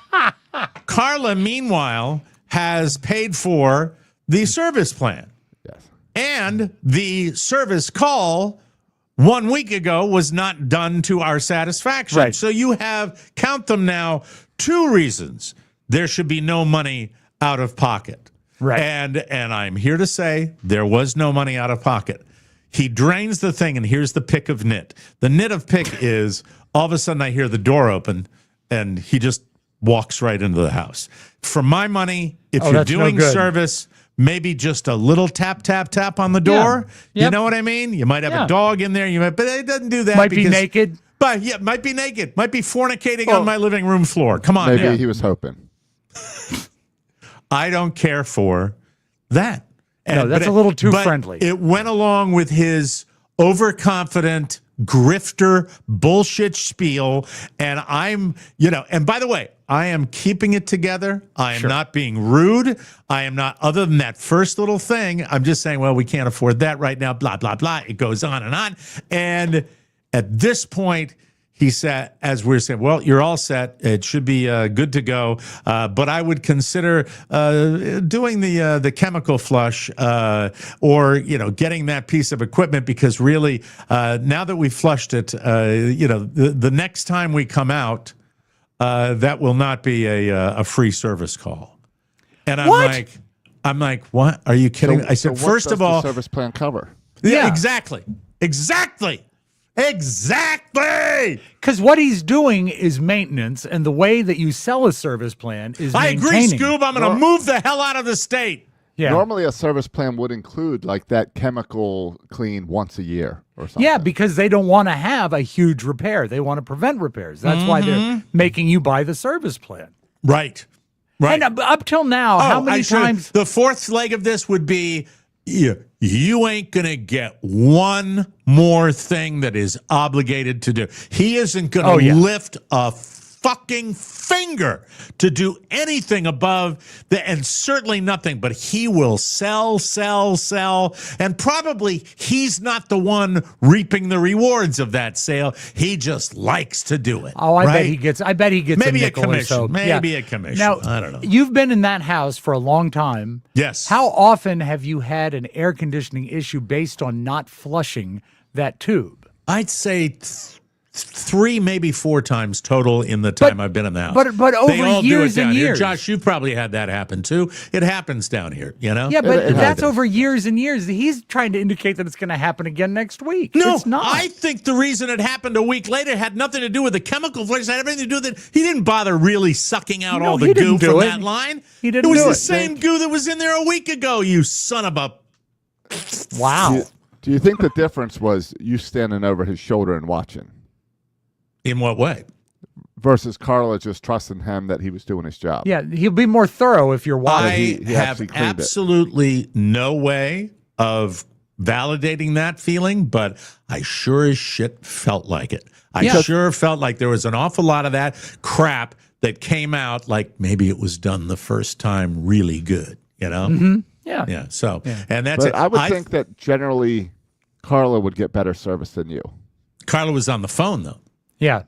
Speaker 2: Carla, meanwhile, has paid for the service plan.
Speaker 10: Yes.
Speaker 2: And the service call 1 week ago was not done to our satisfaction.
Speaker 8: Right.
Speaker 2: So you have, count them now, 2 reasons there should be no money out of pocket.
Speaker 8: Right.
Speaker 2: And I'm here to say there was no money out of pocket. He drains the thing, and here's the pick of nit. The nit of pick is all of a sudden I hear the door open, and he just walks right into the house. For my money, if you're
Speaker 8: that's no
Speaker 2: doing
Speaker 8: good.
Speaker 2: service, maybe just a little tap, tap, tap on the door.
Speaker 8: Yeah.
Speaker 2: You know what I mean? You might have a dog in there. You might, but it doesn't do that.
Speaker 8: Might be naked.
Speaker 2: But yeah, might be naked. Might be fornicating on my living room floor. Come on.
Speaker 10: Maybe
Speaker 2: now.
Speaker 10: he was hoping.
Speaker 2: I don't care for that.
Speaker 8: No, that's a little too friendly.
Speaker 2: It went along with his overconfident grifter bullshit spiel, and I'm, and by the way, I am keeping it together. I am not being rude. I am not, other than that first little thing, I'm just saying, well, we can't afford that right now, blah, blah, blah. It goes on. And at this point, he said, as we're saying, well, you're all set. It should be good to go. But I would consider doing the chemical flush or, getting that piece of equipment, because really, now that we flushed it, the next time we come out, that will not be a free service call. And I'm like, what? Are you kidding? I said,
Speaker 10: so what
Speaker 2: first
Speaker 10: does
Speaker 2: of all,
Speaker 10: the service plan cover?
Speaker 2: Yeah, exactly.
Speaker 8: Because what he's doing is maintenance, and the way that you sell a service plan is
Speaker 2: I agree,
Speaker 8: maintaining.
Speaker 2: Scoob. I'm going to move the hell out of the state.
Speaker 8: Yeah.
Speaker 10: Normally, a service plan would include like that chemical clean once a year or something.
Speaker 8: Yeah, because they don't want to have a huge repair. They want to prevent repairs. That's why they're making you buy the service plan.
Speaker 2: Right.
Speaker 8: And up till now, how many times?
Speaker 2: The fourth leg of this would be, you ain't going to get one more thing that is obligated to do. He isn't going to lift a fucking finger to do anything above and certainly nothing, but he will sell, and probably he's not the one reaping the rewards of that sale. He just likes to do it.
Speaker 8: Oh, I bet he gets
Speaker 2: maybe
Speaker 8: a
Speaker 2: a
Speaker 8: nickel or
Speaker 2: commission.
Speaker 8: so.
Speaker 2: Maybe a commission.
Speaker 8: Now,
Speaker 2: I don't know.
Speaker 8: You've been in that house for a long time.
Speaker 2: Yes.
Speaker 8: How often have you had an air conditioning issue based on not flushing that tube?
Speaker 2: I'd say 3, maybe 4 times total in the time I've been in the house.
Speaker 8: But over
Speaker 2: they all
Speaker 8: years
Speaker 2: do it down
Speaker 8: and
Speaker 2: here.
Speaker 8: years.
Speaker 2: Josh, you've probably had that happen too. It happens down here,
Speaker 8: Yeah, but
Speaker 10: It
Speaker 8: that's
Speaker 10: happens.
Speaker 8: over years and years. He's trying to indicate that it's going to happen again next week.
Speaker 2: No,
Speaker 8: it's not.
Speaker 2: I think the reason it happened a week later had nothing to do with the chemical flush. It had everything to do with it. He didn't bother really sucking out all the
Speaker 8: he
Speaker 2: goo
Speaker 8: didn't do
Speaker 2: from
Speaker 8: it.
Speaker 2: that line.
Speaker 8: He didn't
Speaker 2: It was
Speaker 8: do
Speaker 2: the
Speaker 8: it.
Speaker 2: same goo that was in there a week ago, you son of a...
Speaker 8: Wow.
Speaker 10: Do you think the difference was you standing over his shoulder and watching
Speaker 2: In what way?
Speaker 10: versus Carla just trusting him that he was doing his job?
Speaker 8: Yeah, he'll be more thorough if you're watching.
Speaker 10: he
Speaker 2: have
Speaker 10: actually cleaned it.
Speaker 2: absolutely no way of validating that feeling, but I sure as shit felt like it. I sure felt like there was an awful lot of that crap that came out like maybe it was done the first time really good,
Speaker 8: Yeah.
Speaker 2: Yeah. So, and that's
Speaker 10: But
Speaker 2: it.
Speaker 10: I would think that generally Carla would get better service than you.
Speaker 2: Carla was on the phone though.
Speaker 8: Yeah.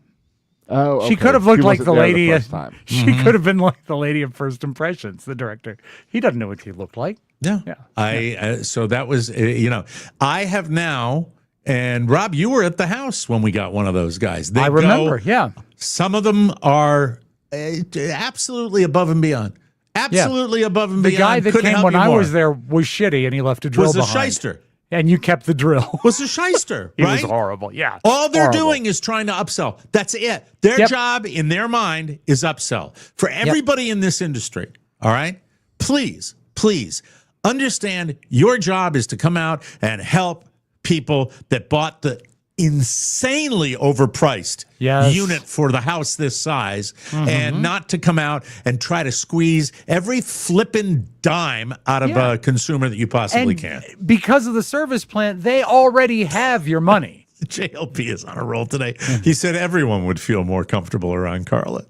Speaker 10: Oh,
Speaker 8: She could have looked like the lady.
Speaker 10: first time.
Speaker 8: She could have been like the lady of First Impressions, the director. He doesn't know what she looked like.
Speaker 2: Yeah. So that was, I have now, and Rob, you were at the house when we got one of those guys.
Speaker 8: I remember.
Speaker 2: Some of them are absolutely above and beyond. Absolutely above and
Speaker 8: The
Speaker 2: beyond.
Speaker 8: guy that
Speaker 2: Couldn't
Speaker 8: came
Speaker 2: help
Speaker 8: when
Speaker 2: you
Speaker 8: I
Speaker 2: more.
Speaker 8: was there was shitty, and he left a drill
Speaker 2: Was a
Speaker 8: behind.
Speaker 2: shyster.
Speaker 8: And you kept the drill.
Speaker 2: Was a shyster,
Speaker 8: He
Speaker 2: right?
Speaker 8: was horrible. Yeah.
Speaker 2: All they're
Speaker 8: Horrible.
Speaker 2: doing is trying to upsell. That's it. Their job in their mind is upsell. For everybody in this industry, all right? Please understand your job is to come out and help people that bought the insanely overpriced unit for the house this size, and not to come out and try to squeeze every flippin' dime out of a consumer that you possibly can.
Speaker 8: Because of the service plan, they already have your money.
Speaker 2: JLP is on a roll today. He said everyone would feel more comfortable around Carla.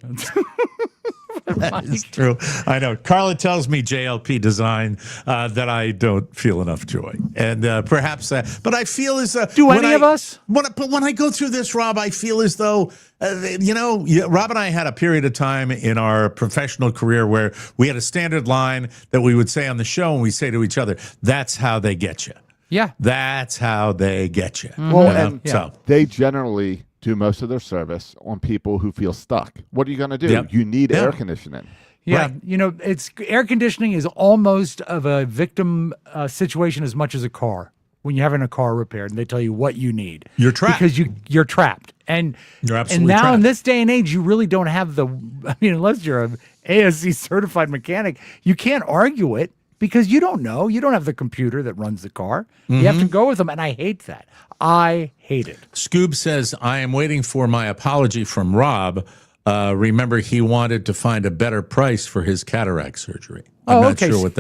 Speaker 2: That is true. I know. Carla tells me JLP design that I don't feel enough joy, and perhaps but I feel as
Speaker 8: do any of us?
Speaker 2: But when I go through this, Rob, I feel as though Rob and I had a period of time in our professional career where we had a standard line that we would say on the show, and we say to each other, "That's how they get you."
Speaker 8: Yeah,
Speaker 2: that's how they get you.
Speaker 10: Well, and so they generally do most of their service on people who feel stuck. What are you going to do? You need air conditioning.
Speaker 8: Yeah, it's air conditioning is almost of a victim situation as much as a car. When you're having a car repaired and they tell you what you need,
Speaker 2: you're trapped
Speaker 8: because you're trapped. And
Speaker 2: you're absolutely
Speaker 8: now
Speaker 2: trapped.
Speaker 8: In this day and age, you really don't have unless you're an ASC certified mechanic, you can't argue it. Because you don't know. You don't have the computer that runs the car. You have to go with them, and I hate that. I hate it.
Speaker 2: Scoob says, I am waiting for my apology from Rob. Remember, he wanted to find a better price for his cataract surgery. I'm not sure what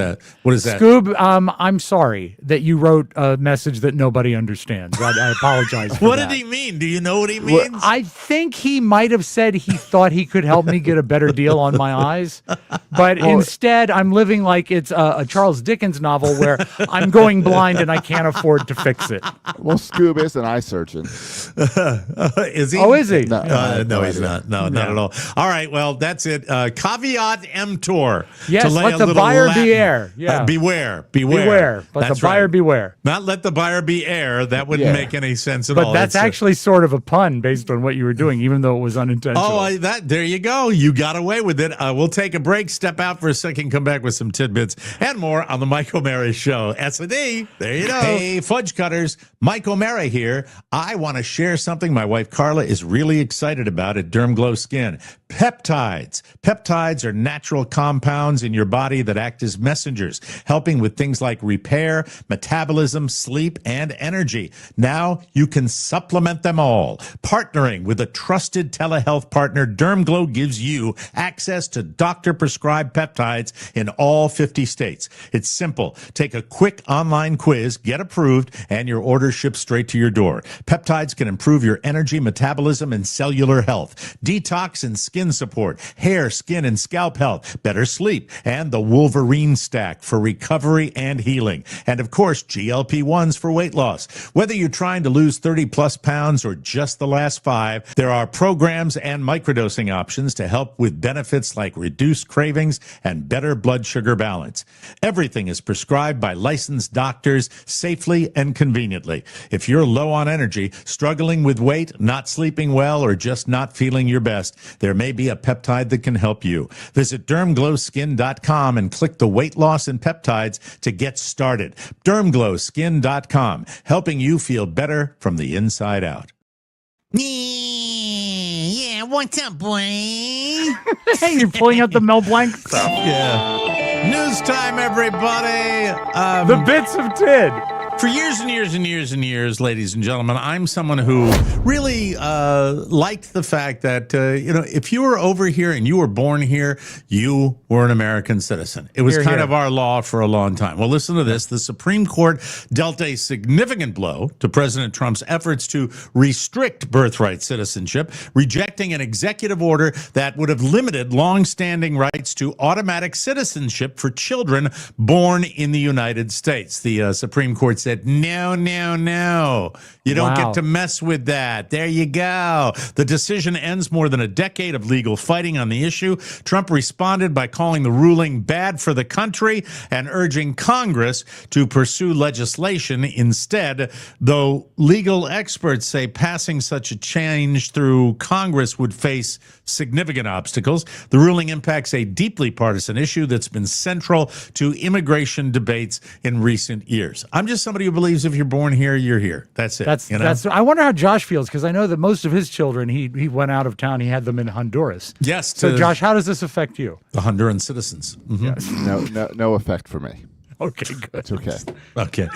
Speaker 2: is that?
Speaker 8: Scoob, I'm sorry that you wrote a message that nobody understands. I apologize for
Speaker 2: What
Speaker 8: that.
Speaker 2: did he mean? Do you know what he means?
Speaker 8: Well, I think he might have said he thought he could help me get a better deal on my eyes. But instead, I'm living like it's a Charles Dickens novel where I'm going blind and I can't afford to fix it.
Speaker 10: Well, Scoob is an eye surgeon.
Speaker 2: Is he?
Speaker 8: Oh, is he?
Speaker 2: No, he's not. No, not at all. All right, well, that's it. Caveat emptor.
Speaker 8: Yes,
Speaker 2: to lay
Speaker 8: let
Speaker 2: a
Speaker 8: the
Speaker 2: little
Speaker 8: buyer
Speaker 2: Latin.
Speaker 8: beware. Yeah.
Speaker 2: Beware.
Speaker 8: Beware. Let
Speaker 2: That's
Speaker 8: the buyer
Speaker 2: right.
Speaker 8: beware.
Speaker 2: Not let the buyer be air. That wouldn't make any sense at all.
Speaker 8: But that's actually sort of a pun based on what you were doing, even though it was unintentional.
Speaker 2: Oh, there you go. You got away with it. We'll take a break, step out for a second, come back with some tidbits and more on the Mike O'Mara Show. S&D, there you go. Hey, fudge cutters. Mike O'Mara here. I want to share something my wife Carla is really excited about at Derm Glow Skin. Peptides. Peptides are natural compounds in your body that act as messengers, helping with things like repair, metabolism, sleep, and energy. Now you can supplement them all. Partnering with a trusted telehealth partner, DermGlow gives you access to doctor-prescribed peptides in all 50 states. It's simple. Take a quick online quiz, get approved, and your order ships straight to your door. Peptides can improve your energy, metabolism, and cellular health. Detox and skin support, hair, skin, and scalp health, better sleep, and the Wolverine stack for recovery and healing. And of course, GLP-1s for weight loss. Whether you're trying to lose 30 plus pounds or just the last 5, there are programs and microdosing options to help with benefits like reduced cravings and better blood sugar balance. Everything is prescribed by licensed doctors safely and conveniently. If you're low on energy, struggling with weight, not sleeping well, or just not feeling your best, there may be a peptide that can help you. Visit dermglowskin.com and click the weight loss and peptides to get started. Dermglowskin.com, helping you feel better from the inside out.
Speaker 3: Yeah, what's up, boy?
Speaker 8: Hey, you're pulling out the Mel Blanc stuff.
Speaker 2: Yeah. News time, everybody.
Speaker 8: The bits of Tid.
Speaker 2: For years and years and years and years, ladies and gentlemen, I'm someone who really liked the fact that, if you were over here and you were born here, you were an American citizen. It was kind of our law for a long time. Well, listen to this. The Supreme Court dealt a significant blow to President Trump's efforts to restrict birthright citizenship, rejecting an executive order that would have limited longstanding rights to automatic citizenship for children born in the United States. The Supreme Court said, no. You don't get to mess with that. There you go. The decision ends more than a decade of legal fighting on the issue. Trump responded by calling the ruling bad for the country and urging Congress to pursue legislation instead, though legal experts say passing such a change through Congress would face significant obstacles. The ruling impacts a deeply partisan issue that's been central to immigration debates in recent years. I'm just somebody who believes if you're born here, you're here. That's it.
Speaker 8: That's. I wonder how Josh feels, because I know that most of his children, he went out of town. He had them in Honduras.
Speaker 2: Yes.
Speaker 8: So, Josh, how does this affect you?
Speaker 2: The Honduran citizens. Mm-hmm.
Speaker 8: Yes.
Speaker 10: No effect for me.
Speaker 8: Okay, good.
Speaker 10: It's okay.
Speaker 2: Okay,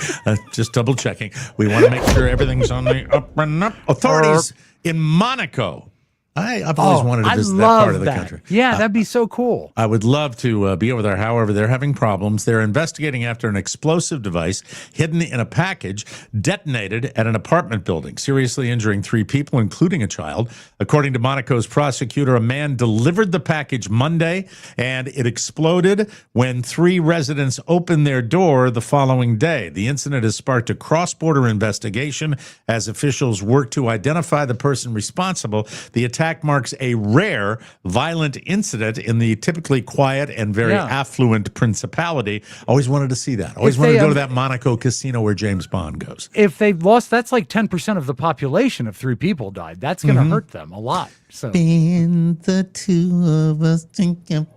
Speaker 2: just double checking. We want to make sure everything's on the up and up. Authorities in Monaco. I've always wanted to visit that part of the country.
Speaker 8: Yeah, that'd be so cool.
Speaker 2: I would love to be over there. However, they're having problems. They're investigating after an explosive device hidden in a package detonated at an apartment building, seriously injuring 3 people, including a child. According to Monaco's prosecutor, a man delivered the package Monday, and it exploded when 3 residents opened their door the following day. The incident has sparked a cross-border investigation as officials work to identify the person responsible. The attack marks a rare violent incident in the typically quiet and very affluent principality. Always wanted to see that. Always wanted to go to that Monaco casino where James Bond goes.
Speaker 8: If they've lost, that's like 10% of the population if 3 people died. That's going to hurt them a lot. So
Speaker 2: And the 2 of us think of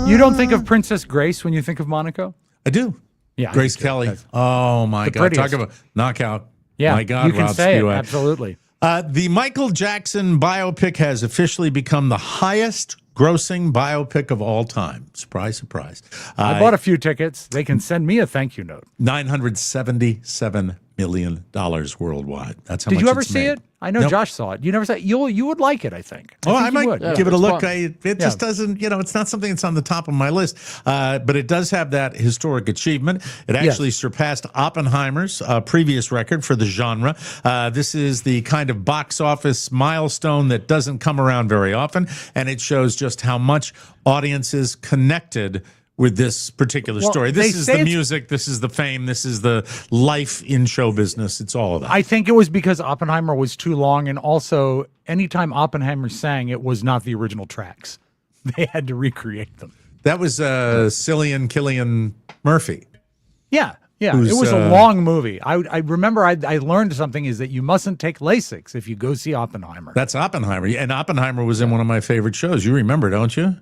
Speaker 8: you don't think of Princess Grace when you think of Monaco?
Speaker 2: I do.
Speaker 8: Yeah,
Speaker 2: Grace Kelly. Oh my God.
Speaker 8: prettiest.
Speaker 2: Talk about knockout.
Speaker 8: Yeah,
Speaker 2: My God,
Speaker 8: you can
Speaker 2: Robb
Speaker 8: say it.
Speaker 2: Spivak.
Speaker 8: Absolutely.
Speaker 2: The Michael Jackson biopic has officially become the highest grossing biopic of all time. Surprise, surprise.
Speaker 8: I bought a few tickets. They can send me a thank you note.
Speaker 2: $977 million worldwide. That's how much
Speaker 8: Did you ever
Speaker 2: it's
Speaker 8: see
Speaker 2: made.
Speaker 8: it? I know
Speaker 2: Nope.
Speaker 8: Josh saw it. You never saw it. You would like it, I think.
Speaker 2: I
Speaker 8: think you
Speaker 2: might
Speaker 8: would.
Speaker 2: give it a
Speaker 10: it's
Speaker 2: look.
Speaker 10: fun.
Speaker 2: It just doesn't, it's not something that's on the top of my list, but it does have that historic achievement. It actually surpassed Oppenheimer's previous record for the genre. This is the kind of box office milestone that doesn't come around very often, and it shows just how much audiences connected with this particular story. This is the music, this is the fame, this is the life in show business. It's all of that.
Speaker 8: I think it was because Oppenheimer was too long, and also anytime Oppenheimer sang, it was not the original tracks. They had to recreate them.
Speaker 2: That was Cillian Murphy.
Speaker 8: Yeah. Yeah,
Speaker 2: Who's,
Speaker 8: it was a long movie. I remember I learned something is that you mustn't take Lasix if you go see Oppenheimer.
Speaker 2: That's Oppenheimer. And Oppenheimer was in one of my favorite shows. You remember, don't you?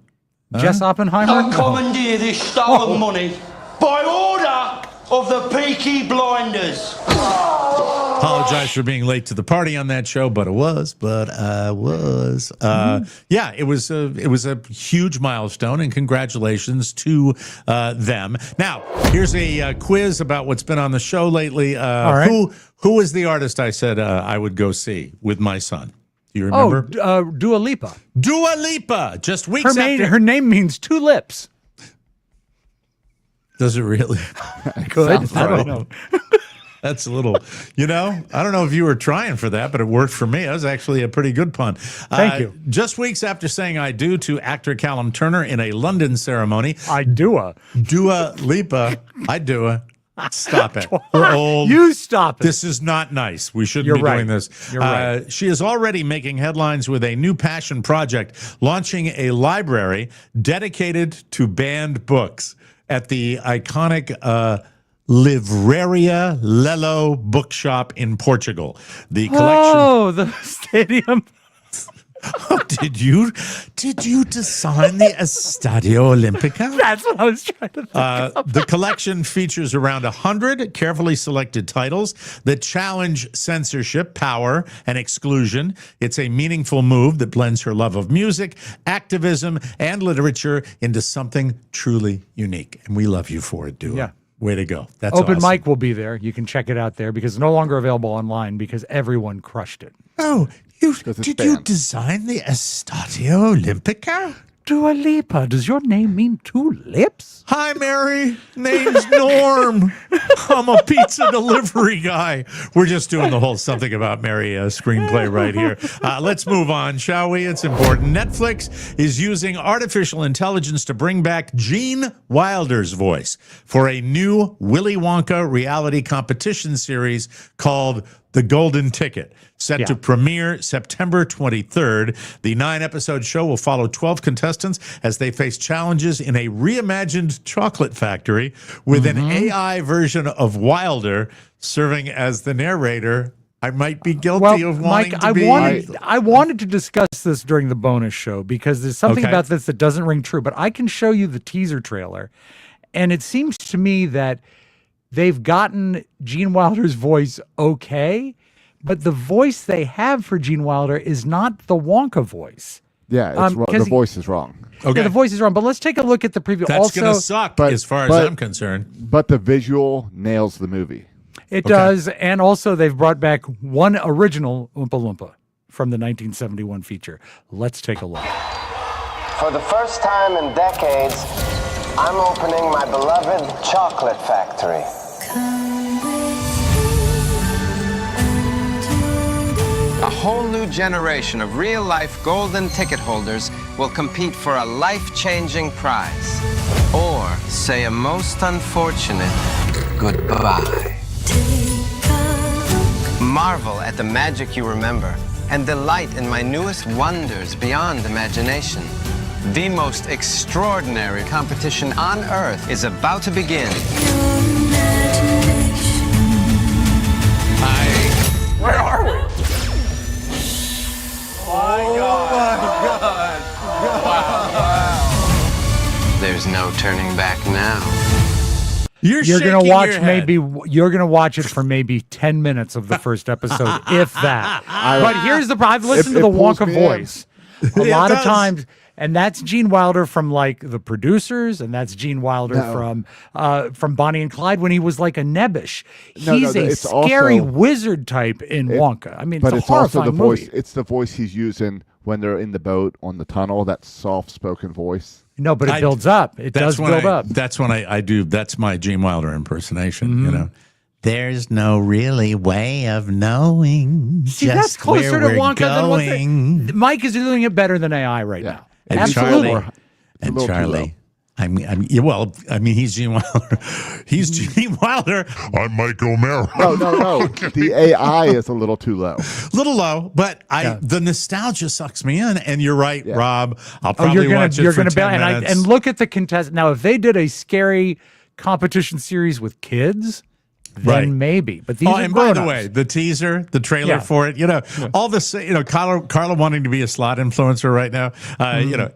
Speaker 8: Jess Oppenheimer?
Speaker 3: I commandeer this stolen money by order of the Peaky Blinders.
Speaker 2: Apologize for being late to the party on that show, but I was. Yeah, it was a huge milestone, and congratulations to them. Now, here's a quiz about what's been on the show lately.
Speaker 8: All right.
Speaker 2: Who is the artist I said I would go see with my son? Do you remember?
Speaker 8: Dua Lipa.
Speaker 2: Dua Lipa. Just weeks after
Speaker 8: her name means 2 lips.
Speaker 2: Does it really?
Speaker 8: Good. I don't know.
Speaker 2: That's a little, I don't know if you were trying for that, but it worked for me. That was actually a pretty good pun.
Speaker 8: Thank you.
Speaker 2: Just weeks after saying I do to actor Callum Turner in a London ceremony.
Speaker 8: I do.
Speaker 2: Dua Lipa. I do. Stop it. We're old.
Speaker 8: You stop it.
Speaker 2: This is not nice. We shouldn't be doing this.
Speaker 8: You're right.
Speaker 2: She is already making headlines with a new passion project, launching a library dedicated to banned books at the iconic Livraria Lelo bookshop in Portugal. The collection.
Speaker 8: Oh, the stadium.
Speaker 2: Oh, did you design the Estadio Olimpico?
Speaker 8: That's what I was trying to think of.
Speaker 2: The collection features around 100 carefully selected titles that challenge censorship, power, and exclusion. It's a meaningful move that blends her love of music, activism, and literature into something truly unique. And we love you for it, Dua.
Speaker 8: Yeah.
Speaker 2: Way to go. That's
Speaker 8: Open
Speaker 2: awesome.
Speaker 8: mic will be there. You can check it out there because it's no longer available online because everyone crushed it.
Speaker 2: Oh, did you design the Estadio Olimpico?
Speaker 8: Dua Lipa, does your name mean 2 lips?
Speaker 2: Hi, Mary. Name's Norm. I'm a pizza delivery guy. We're just doing the whole Something About Mary screenplay right here. Let's move on, shall we? It's important. Netflix is using artificial intelligence to bring back Gene Wilder's voice for a new Willy Wonka reality competition series called The Golden Ticket, set to premiere September 23rd. The 9-episode show will follow 12 contestants as they face challenges in a reimagined chocolate factory with an AI version of Wilder serving as the narrator. I might be guilty of wanting
Speaker 8: Mike,
Speaker 2: to be.
Speaker 8: I wanted to discuss this during the bonus show because there's something about this that doesn't ring true, but I can show you the teaser trailer, and it seems to me that they've gotten Gene Wilder's voice okay, but the voice they have for Gene Wilder is not the Wonka voice.
Speaker 10: Yeah, it's wrong. The voice is wrong.
Speaker 8: Okay. Yeah, the voice is wrong, but let's take a look at the preview.
Speaker 2: That's going to suck as far as I'm concerned.
Speaker 10: But the visual nails the movie.
Speaker 8: It does, and also they've brought back one original Oompa Loompa from the 1971 feature. Let's take a look.
Speaker 14: For the first time in decades, I'm opening my beloved chocolate factory. A whole new generation of real-life golden ticket holders will compete for a life-changing prize. Or say a most unfortunate goodbye. Marvel at the magic you remember and delight in my newest wonders beyond imagination. The most extraordinary competition on Earth is about to begin.
Speaker 3: Where are we?
Speaker 14: Wow. There's no turning back now.
Speaker 8: You're gonna watch you're gonna watch it for maybe 10 minutes of the first episode, if that. But here's the problem. I've listened to the Wonka voice a lot of times, and that's Gene Wilder from like The Producers, and that's Gene Wilder from Bonnie and Clyde when he was like a nebbish. He's a scary wizard type in Wonka. I mean,
Speaker 10: but
Speaker 8: it's a horrifying
Speaker 10: also the
Speaker 8: movie.
Speaker 10: voice. It's the voice he's using when they're in the boat on the tunnel. That soft-spoken voice.
Speaker 8: No, but it builds up. It does build up.
Speaker 2: That's when I do. That's my Gene Wilder impersonation. You know, there's no really way of knowing.
Speaker 8: See,
Speaker 2: just
Speaker 8: that's closer
Speaker 2: where
Speaker 8: to
Speaker 2: we're
Speaker 8: Wonka
Speaker 2: going.
Speaker 8: than what Mike is doing it better than AI right now.
Speaker 2: And
Speaker 8: Absolutely.
Speaker 2: Charlie. I mean, he's Gene Wilder. He's Gene Wilder.
Speaker 13: I'm Mike O'Mara.
Speaker 10: No. The AI is a little too low.
Speaker 2: Little low, but the nostalgia sucks me in. And you're right, Rob. I'll probably watch it for 10 minutes.
Speaker 8: And look at the contestant. Now, if they did a scary competition series with kids, then maybe. But these are
Speaker 2: and by the way, the teaser, the trailer for it, all this, Carla wanting to be a slot influencer right now.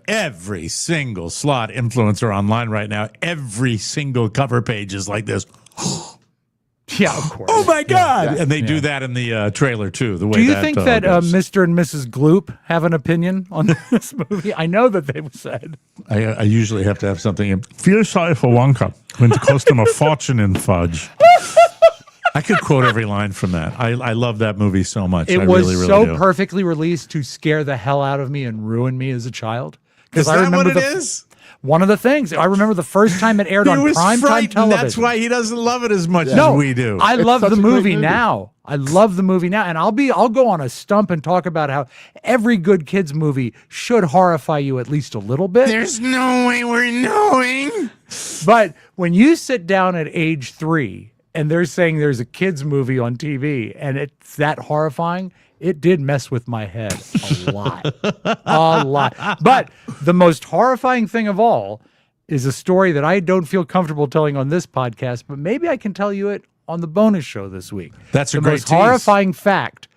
Speaker 2: Every single slot influencer online right now, every single cover page is like this.
Speaker 8: Yeah, of course.
Speaker 2: Oh my God! And they do that in the trailer too. The way
Speaker 8: do you think that Mr. and Mrs. Gloop have an opinion on this movie? I know that they've said.
Speaker 2: I usually have to have something. Feel sorry for Wonka when it cost him a fortune in fudge. I could quote every line from that. I love that movie so much.
Speaker 8: It
Speaker 2: I
Speaker 8: was
Speaker 2: really
Speaker 8: so perfectly released to scare the hell out of me and ruin me as a child.
Speaker 2: Is that what it is?
Speaker 8: One of the things I remember the first time it aired on primetime television.
Speaker 2: That's why he doesn't love it as much as we do.
Speaker 8: I love the movie now. I love the movie now, and I'll go on a stump and talk about how every good kids movie should horrify you at least a little bit.
Speaker 2: There's no way we're knowing.
Speaker 8: But when you sit down at age 3 and they're saying there's a kids movie on TV and it's that horrifying, it did mess with my head a lot. A lot. But the most horrifying thing of all is a story that I don't feel comfortable telling on this podcast, but maybe I can tell you it on the bonus show this week.
Speaker 2: That's a
Speaker 8: the
Speaker 2: great
Speaker 8: most
Speaker 2: tease.
Speaker 8: horrifying fact,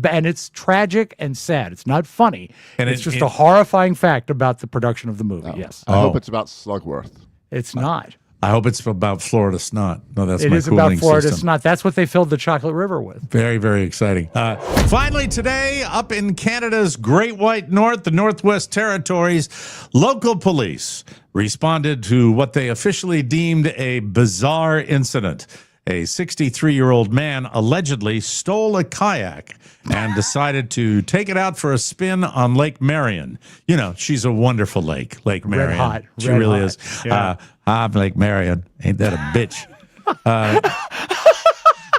Speaker 8: and it's tragic and sad. It's not funny. And it's just a horrifying fact about the production of the movie. Yes.
Speaker 10: I hope it's about Slugworth.
Speaker 8: It's not.
Speaker 2: I hope it's about Florida snot. No, that's my
Speaker 8: It is about
Speaker 2: cooling
Speaker 8: Florida
Speaker 2: system.
Speaker 8: snot. That's what they filled the Chocolate River with.
Speaker 2: Very, very exciting. Finally today, up in Canada's Great White North, the Northwest Territories, local police responded to what they officially deemed a bizarre incident. A 63-year-old man allegedly stole a kayak and decided to take it out for a spin on Lake Marion. You know, she's a wonderful lake, Lake Marion.
Speaker 8: Red hot.
Speaker 2: She
Speaker 8: Red
Speaker 2: really
Speaker 8: hot.
Speaker 2: is.
Speaker 8: Yeah.
Speaker 2: I'm Lake Marion. Ain't that a bitch?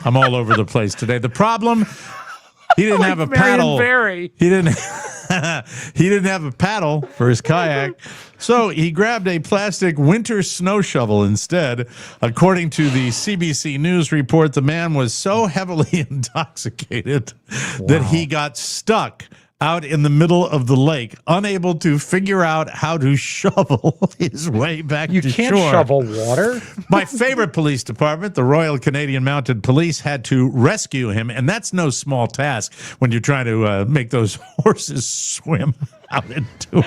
Speaker 2: I'm all over the place today. The problem, he didn't have a paddle.
Speaker 8: Barry.
Speaker 2: He didn't have a paddle for his kayak, so he grabbed a plastic winter snow shovel instead. According to the CBC News report, the man was so heavily intoxicated that he got stuck out in the middle of the lake, unable to figure out how to shovel his way back to shore.
Speaker 8: You can't shovel water.
Speaker 2: My favorite police department, the Royal Canadian Mounted Police, had to rescue him, and that's no small task when you're trying to make those horses swim out into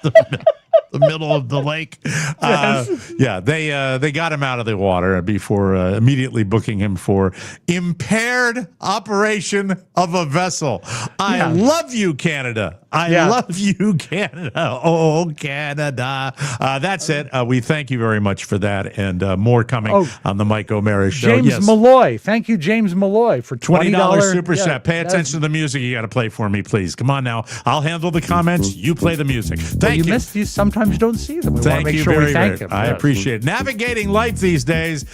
Speaker 2: the the middle of the lake. Yeah, they got him out of the water before immediately booking him for impaired operation of a vessel. I love you, Canada. I love you, Canada. Oh, Canada. That's it. We thank you very much for that, and more coming on the Mike O'Mara Show.
Speaker 8: James Malloy. Thank you, James Malloy, for
Speaker 2: $20 super chat. Pay attention to the music you got to play for me, please. Come on now. I'll handle the comments. You play the music. Thank you.
Speaker 8: You sometimes don't see them. We
Speaker 2: thank
Speaker 8: want to make
Speaker 2: you
Speaker 8: sure
Speaker 2: very
Speaker 8: we thank them.
Speaker 2: I appreciate it. Navigating life these days,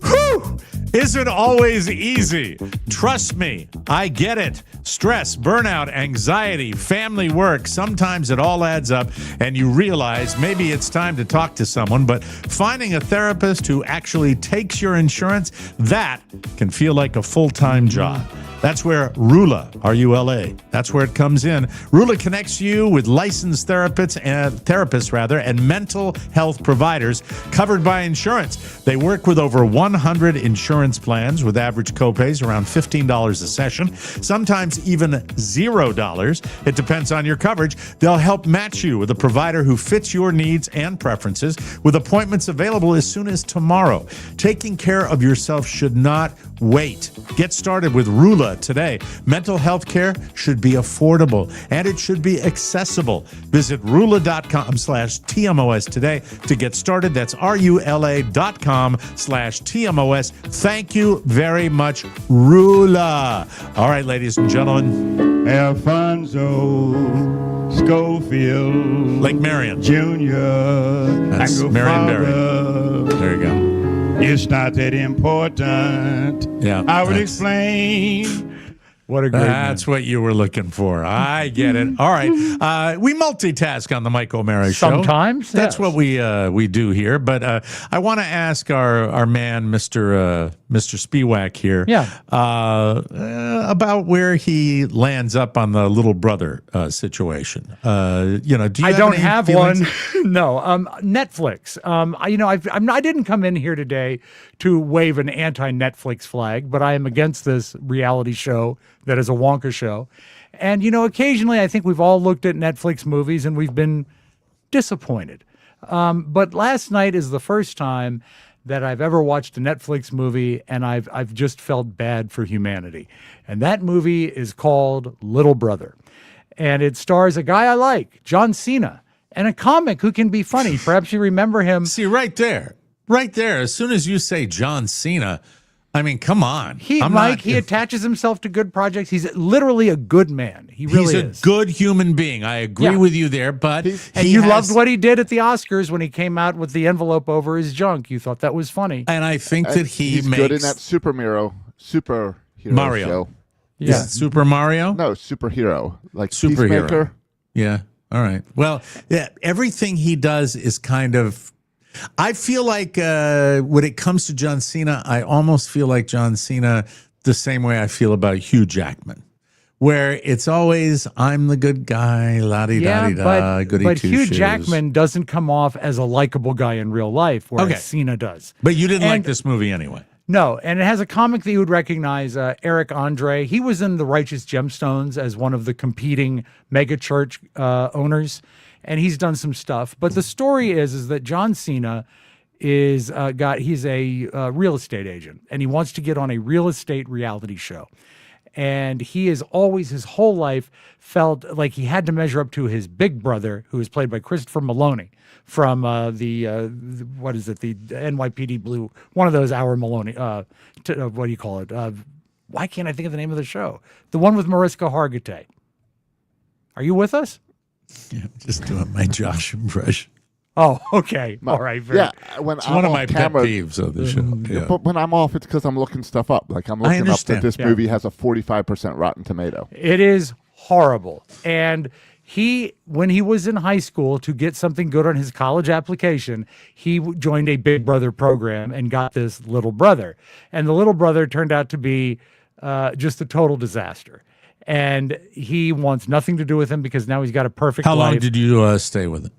Speaker 2: whew, isn't always easy. Trust me, I get it. Stress, burnout, anxiety, family work, sometimes it all adds up and you realize maybe it's time to talk to someone, but finding a therapist who actually takes your insurance, that can feel like a full-time job. That's where Rula, R-U-L-A, that's where it comes in. Rula connects you with licensed therapists and mental health providers covered by insurance. They work with over 100 insurance plans with average copays around $15 a session, sometimes even $0. It depends on your coverage. They'll help match you with a provider who fits your needs and preferences, with appointments available as soon as tomorrow. Taking care of yourself should not wait. Get started with Rula today. Mental health care should be affordable and it should be accessible. Visit rula.com/TMOS today to get started. That's RULA.com/TMOS. Thank you very much, Rula. All right, ladies and gentlemen.
Speaker 15: Alfonso Schofield.
Speaker 2: Lake Marion.
Speaker 15: Jr.
Speaker 2: That's Marion Barry. There you go.
Speaker 15: It's not that important.
Speaker 2: Yeah,
Speaker 15: I will explain.
Speaker 8: What a great
Speaker 2: That's what you were looking for. I get it. All right. We multitask on the Mike O'Mara Show.
Speaker 8: Sometimes.
Speaker 2: That's what we do here. But I want to ask our man, Mr. Spiewak here, about where he lands up on the little brother situation. Do you
Speaker 8: I
Speaker 2: have
Speaker 8: don't
Speaker 2: any
Speaker 8: have
Speaker 2: feelings?
Speaker 8: one. No. Netflix. I didn't come in here today to wave an anti-Netflix flag, but I am against this reality show that is a Wonka show. And, occasionally I think we've all looked at Netflix movies and we've been disappointed. But last night is the first time that I've ever watched a Netflix movie and I've just felt bad for humanity. And that movie is called Little Brother. And it stars a guy I like, John Cena, and a comic who can be funny. Perhaps you remember him.
Speaker 2: See, right there. As soon as you say John Cena, I mean, come on.
Speaker 8: He attaches himself to good projects. He's literally a good man. He really is.
Speaker 2: He's a good human being. I agree with you there, but
Speaker 8: you loved what he did at the Oscars when he came out with the envelope over his junk. You thought that was funny.
Speaker 2: And I think that
Speaker 10: he's good in that superhero
Speaker 2: Mario
Speaker 10: show.
Speaker 2: Yeah. Is it Super Mario?
Speaker 10: No, superhero. Like
Speaker 2: Superhero.
Speaker 10: Peacemaker.
Speaker 2: Yeah. All right. Well, yeah, everything he does is kind of, I feel like when it comes to John Cena, I almost feel like John Cena the same way I feel about Hugh Jackman, where it's always, I'm the good guy, la-di-da-di-da, goody
Speaker 8: but
Speaker 2: two-shoes.
Speaker 8: Hugh Jackman doesn't come off as a likable guy in real life, whereas Cena does.
Speaker 2: But you didn't like this movie anyway.
Speaker 8: No, and it has a comic that you would recognize, Eric Andre. He was in The Righteous Gemstones as one of the competing megachurch owners, and he's done some stuff. But the story is that John Cena he's a real estate agent, and he wants to get on a real estate reality show. And he is always, his whole life, felt like he had to measure up to his big brother, who is played by Christopher Maloney from the NYPD Blue, one of those Our Maloney, what do you call it? Why can't I think of the name of the show? The one with Mariska Hargitay. Are you with us?
Speaker 2: Yeah, just doing my Josh impression.
Speaker 8: Oh, okay. All right.
Speaker 2: It's one of my pet peeves of the show. Yeah.
Speaker 10: But when I'm off, it's because I'm looking stuff up. Like I'm looking up that this movie has a 45% Rotten Tomato.
Speaker 8: It is horrible. And when he was in high school, to get something good on his college application, he joined a Big Brother program and got this little brother. And the little brother turned out to be just a total disaster. And he wants nothing to do with him because now he's got a perfect life.
Speaker 2: How long did you stay with it?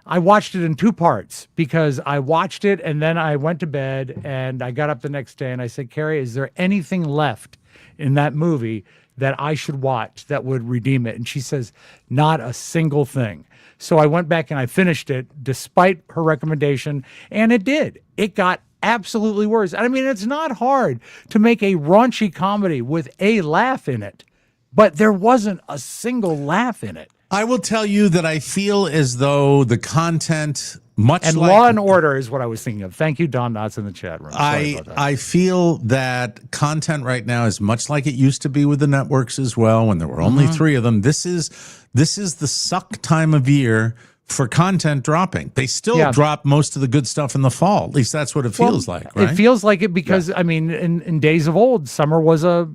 Speaker 8: I watched it in 2 parts because I watched it and then I went to bed and I got up the next day and I said, Carrie, is there anything left in that movie that I should watch that would redeem it. And she says, not a single thing. So I went back and I finished it despite her recommendation, and it did. It got absolutely worse. I mean, it's not hard to make a raunchy comedy with a laugh in it, but there wasn't a single laugh in it.
Speaker 2: I will tell you that I feel as though the content, much
Speaker 8: and
Speaker 2: like
Speaker 8: Law and Order is what I was thinking of. Thank you, Don Knotts in the chat room. Sorry about that.
Speaker 2: I feel that content right now is much like it used to be with the networks as well, when there were only 3 of them. This is the suck time of year for content dropping. They still drop most of the good stuff in the fall. At least that's what it feels like, right?
Speaker 8: It feels like it because, I mean, in days of old, summer was a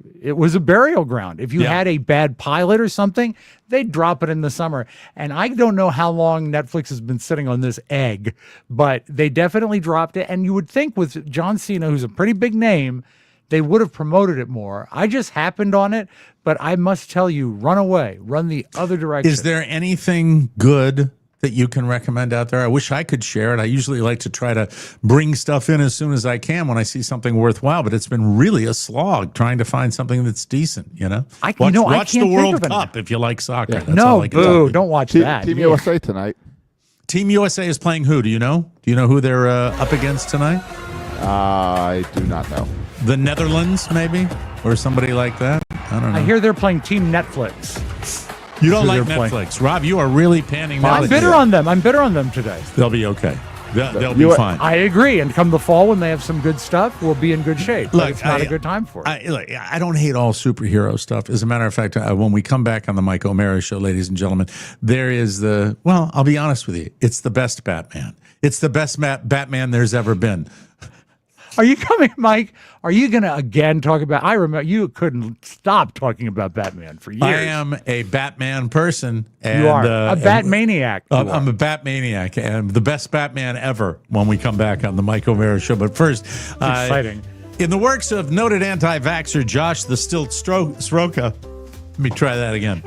Speaker 8: burial ground. If you had a bad pilot or something, they'd drop it in the summer. And I don't know how long Netflix has been sitting on this egg, but they definitely dropped it. And you would think with John Cena, who's a pretty big name, they would have promoted it more. I just happened on it, but I must tell you, run away, run the other direction.
Speaker 2: Is there anything good that you can recommend out there? I wish I could share it. I usually like to try to bring stuff in as soon as I can when I see something worthwhile, but it's been really a slog trying to find something that's decent, you know? Watch the World Cup if you like soccer.
Speaker 8: Yeah.
Speaker 2: That's all I can tell you.
Speaker 8: Don't watch that.
Speaker 10: Team USA tonight.
Speaker 2: Team USA is playing who? Do you know? Do you know who they're up against tonight?
Speaker 10: I do not know.
Speaker 2: The Netherlands, maybe? Or somebody like that? I don't know.
Speaker 8: I hear they're playing Team Netflix.
Speaker 2: You don't like Netflix. Rob, you are really panning that.
Speaker 8: I'm bitter on them. I'm bitter on them today.
Speaker 2: They'll be okay. They'll be fine.
Speaker 8: I agree. And come the fall, when they have some good stuff, we'll be in good shape. But it's not a good time for it.
Speaker 2: I don't hate all superhero stuff. As a matter of fact, when we come back on the Mike O'Mara Show, ladies and gentlemen, there is I'll be honest with you. It's the best Batman. It's the best Batman there's ever been.
Speaker 8: Are you coming, Mike? Are you going to again talk about? I remember you couldn't stop talking about Batman for years.
Speaker 2: I am a Batman person. And,
Speaker 8: you are a Batmaniac.
Speaker 2: I'm a Batmaniac, and the best Batman ever. When we come back on the Mike O'Mara Show, but first,
Speaker 8: exciting.
Speaker 2: In the works of noted anti-vaxxer Josh the Stilt Sroka. Let me try that again.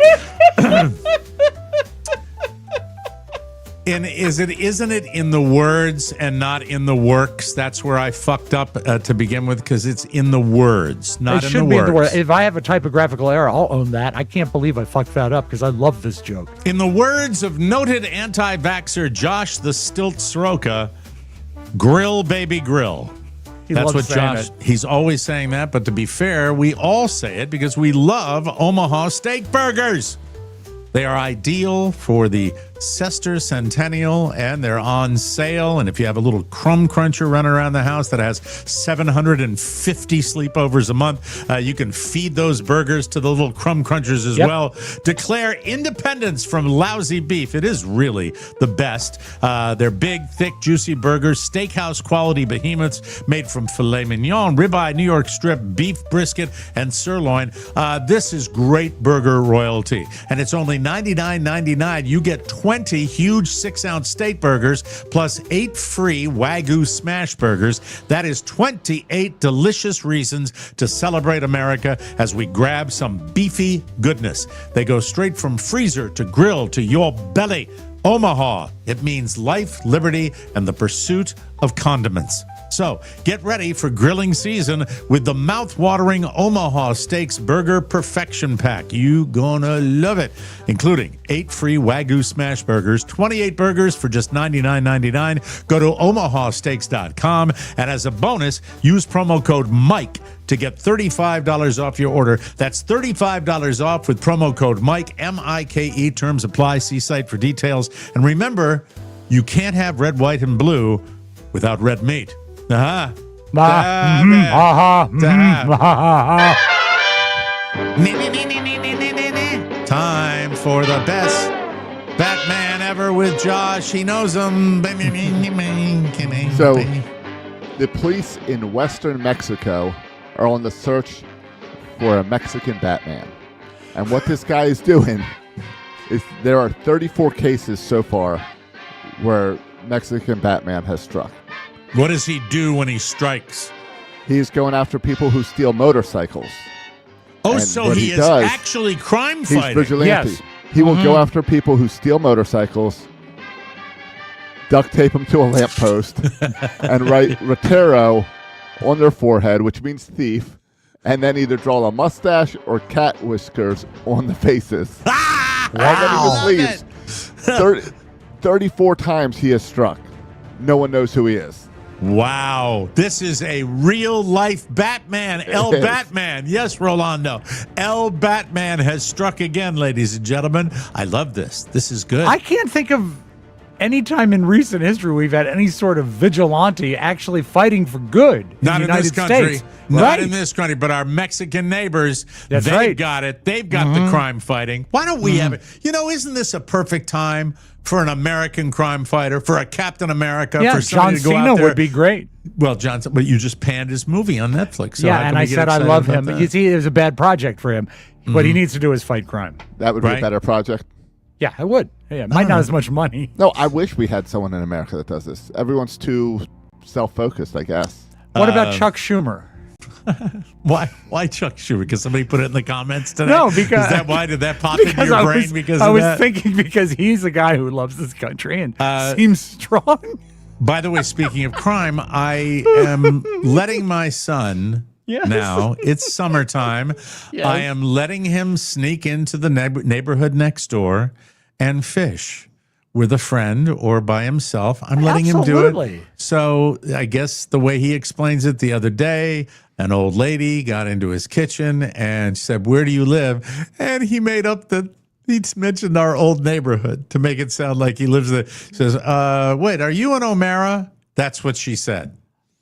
Speaker 2: Isn't it in the words and not in the works? That's where I fucked up to begin with, because it's in the words, not in the works. In the words.
Speaker 8: If I have a typographical error, I'll own that. I can't believe I fucked that up because I love this joke.
Speaker 2: In the words of noted anti-vaxxer Josh the Stilt Sroka, grill, baby, grill. That's what Josh, he's always saying that, but to be fair, we all say it because we love Omaha steak burgers. They are ideal for the Sester Centennial, and they're on sale. And if you have a little crumb cruncher running around the house that has 750 sleepovers a month, you can feed those burgers to the little crumb crunchers as well. Declare independence from lousy beef. It is really the best. They're big, thick, juicy burgers, steakhouse quality behemoths made from filet mignon, ribeye, New York strip, beef brisket, and sirloin. This is great burger royalty, and it's only $99.99. You get 20 huge 6-ounce steak burgers plus 8 free Wagyu smash burgers. That is 28 delicious reasons to celebrate America as we grab some beefy goodness. They go straight from freezer to grill to your belly. Omaha, it means life, liberty, and the pursuit of condiments. So get ready for grilling season with the mouth-watering Omaha Steaks Burger Perfection Pack. You gonna love it, including 8 free Wagyu smash burgers, 28 burgers for just $99.99. Go to omahasteaks.com, and as a bonus, use promo code MIKE to get $35 off your order. That's $35 off with promo code MIKE, M-I-K-E. Terms apply. See site for details. And remember, you can't have red, white, and blue without red meat. Time for the best Batman ever with Josh. He knows him.
Speaker 10: So, the police in western Mexico are on the search for a Mexican Batman. And what this guy is doing is there are 34 cases so far where Mexican Batman has struck.
Speaker 2: What does he do when he strikes?
Speaker 10: He's going after people who steal motorcycles.
Speaker 2: Oh, and so he is actually crime fighting.
Speaker 10: He's vigilante.
Speaker 8: Yes.
Speaker 10: He will go after people who steal motorcycles, duct tape them to a lamppost, and write Rotero on their forehead, which means thief, and then either draw a mustache or cat whiskers on the faces.
Speaker 2: Wow.
Speaker 10: And then he just leaves. 34 times he has struck. No one knows who he is.
Speaker 2: Wow. This is a real-life Batman. El
Speaker 10: is.
Speaker 2: Batman. Yes, Rolando. El Batman has struck again, ladies and gentlemen. I love this. This is good.
Speaker 8: I can't think of any time in recent history we've had any sort of vigilante actually fighting for good
Speaker 2: Not
Speaker 8: in
Speaker 2: in
Speaker 8: the
Speaker 2: this
Speaker 8: United
Speaker 2: country.
Speaker 8: States.
Speaker 2: Not
Speaker 8: Right.
Speaker 2: in this country, but our Mexican neighbors,
Speaker 8: That's
Speaker 2: they've
Speaker 8: right.
Speaker 2: got it. They've got the crime fighting. Why don't we have it? You know, isn't this a perfect time for an American crime fighter, for a Captain America,
Speaker 8: Yeah,
Speaker 2: for somebody
Speaker 8: John
Speaker 2: to go
Speaker 8: Cena
Speaker 2: out there?
Speaker 8: would be great.
Speaker 2: Well, John, but you just panned his movie on Netflix. So how
Speaker 8: Yeah,
Speaker 2: can
Speaker 8: and
Speaker 2: we
Speaker 8: I
Speaker 2: get
Speaker 8: said I
Speaker 2: excited
Speaker 8: love
Speaker 2: about
Speaker 8: him.
Speaker 2: that?
Speaker 8: You see, it was a bad project for him. What he needs to do is fight crime.
Speaker 10: That would be
Speaker 2: Right.
Speaker 10: a better project.
Speaker 8: Yeah, I would. Yeah, it might not as much money.
Speaker 10: No, I wish we had someone in America that does this. Everyone's too self-focused, I guess.
Speaker 8: What about Chuck Schumer?
Speaker 2: Why Chuck Schumer? Because somebody put it in the comments today?
Speaker 8: No, because
Speaker 2: Is that why? Did that pop into your brain because
Speaker 8: I
Speaker 2: of
Speaker 8: was
Speaker 2: that?
Speaker 8: thinking because he's a guy who loves this country and seems strong.
Speaker 2: By the way, speaking of crime, I am letting my son now, it's summertime.
Speaker 8: Yes.
Speaker 2: I am letting him sneak into the neighborhood next door and fish with a friend or by himself. I'm letting him do
Speaker 8: Absolutely.
Speaker 2: it. So I guess the way he explains it the other day, an old lady got into his kitchen and said, "Where do you live?" And he made up he mentioned our old neighborhood to make it sound like he lives there. Says, wait, are you in O'Mara? That's what she said.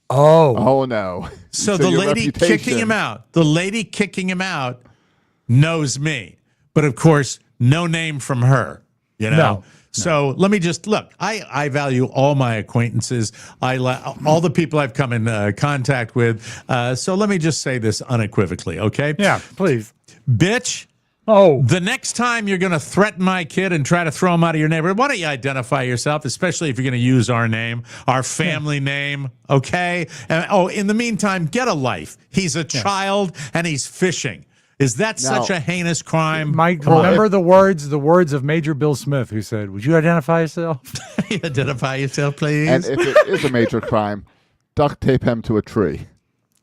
Speaker 10: Oh no.
Speaker 2: So the lady kicking him out, knows me. But of course, no name from her, you know?
Speaker 8: No.
Speaker 2: So let me just look. I value all my acquaintances. All the people I've come in contact with. So let me just say this unequivocally, okay?
Speaker 8: Yeah, please.
Speaker 2: Bitch.
Speaker 8: Oh.
Speaker 2: The next time you're going to threaten my kid and try to throw him out of your neighborhood, why don't you identify yourself, especially if you're going to use our name, our family name, okay? And, in the meantime, get a life. He's a child and he's fishing. Is that such a heinous crime?
Speaker 8: Mike, remember the words of Major Bill Smith, who said, "Would you identify yourself?"
Speaker 2: Identify yourself, please.
Speaker 10: And if it is a major crime, duct tape him to a tree.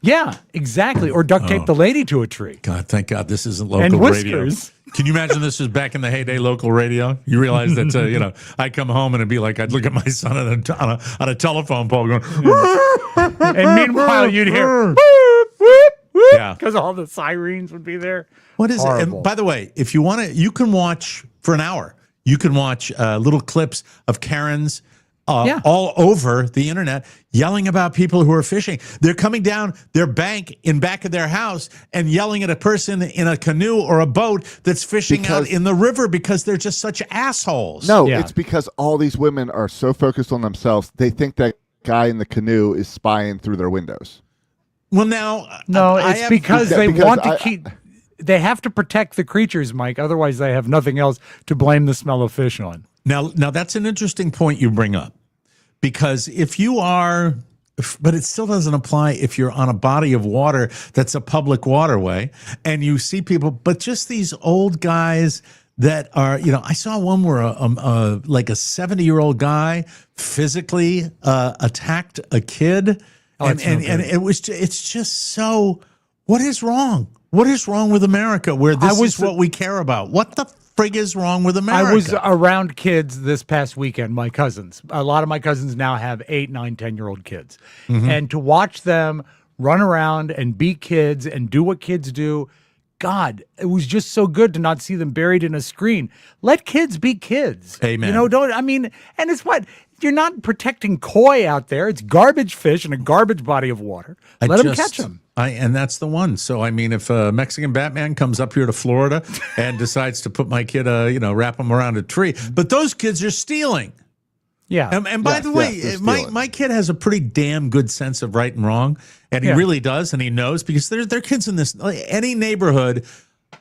Speaker 8: Yeah, exactly. Or duct tape the lady to a tree.
Speaker 2: God, thank God this isn't local
Speaker 8: And
Speaker 2: radio.
Speaker 8: whiskers.
Speaker 2: Can you imagine this was back in the heyday local radio? You realize that, I come home and it'd be like I'd look at my son on a telephone pole going,
Speaker 8: And meanwhile, you'd hear, whoop, whoop, whoop,
Speaker 2: Yeah.
Speaker 8: because all the sirens would be there.
Speaker 2: What is it?
Speaker 8: Horrible.
Speaker 2: And by the way, if you want to, you can watch for an hour. You can watch little clips of Karens all over the internet yelling about people who are fishing. They're coming down their bank in back of their house and yelling at a person in a canoe or a boat that's fishing out in the river because they're just such assholes.
Speaker 10: No, it's because all these women are so focused on themselves, they think that guy in the canoe is spying through their windows.
Speaker 2: Well, now,
Speaker 8: No, it's because they want to
Speaker 10: I-
Speaker 8: keep. They have to protect the creatures, Mike. Otherwise, they have nothing else to blame the smell of fish on.
Speaker 2: Now that's an interesting point you bring up, because if you are, but it still doesn't apply if you're on a body of water that's a public waterway and you see people, but just these old guys that are, I saw one where like a 70-year-old guy physically attacked a kid, and it's just so. What is wrong? What is wrong with America where this is what we care about? What the frig is wrong with America?
Speaker 8: I was around kids this past weekend, my cousins. A lot of my cousins now have 8, 9, 10-year-old kids.
Speaker 2: Mm-hmm.
Speaker 8: And to watch them run around and be kids and do what kids do, God, it was just so good to not see them buried in a screen. Let kids be kids.
Speaker 2: Amen.
Speaker 8: And it's what? You're not protecting koi out there. It's garbage fish in a garbage body of water. Let them catch them.
Speaker 2: And that's the one. So, I mean, if a Mexican Batman comes up here to Florida and decides to put my kid, wrap him around a tree, but those kids are stealing.
Speaker 8: Yeah.
Speaker 2: And by the way, my kid has a pretty damn good sense of right and wrong, and he really does, and he knows, because there are kids in this. Any neighborhood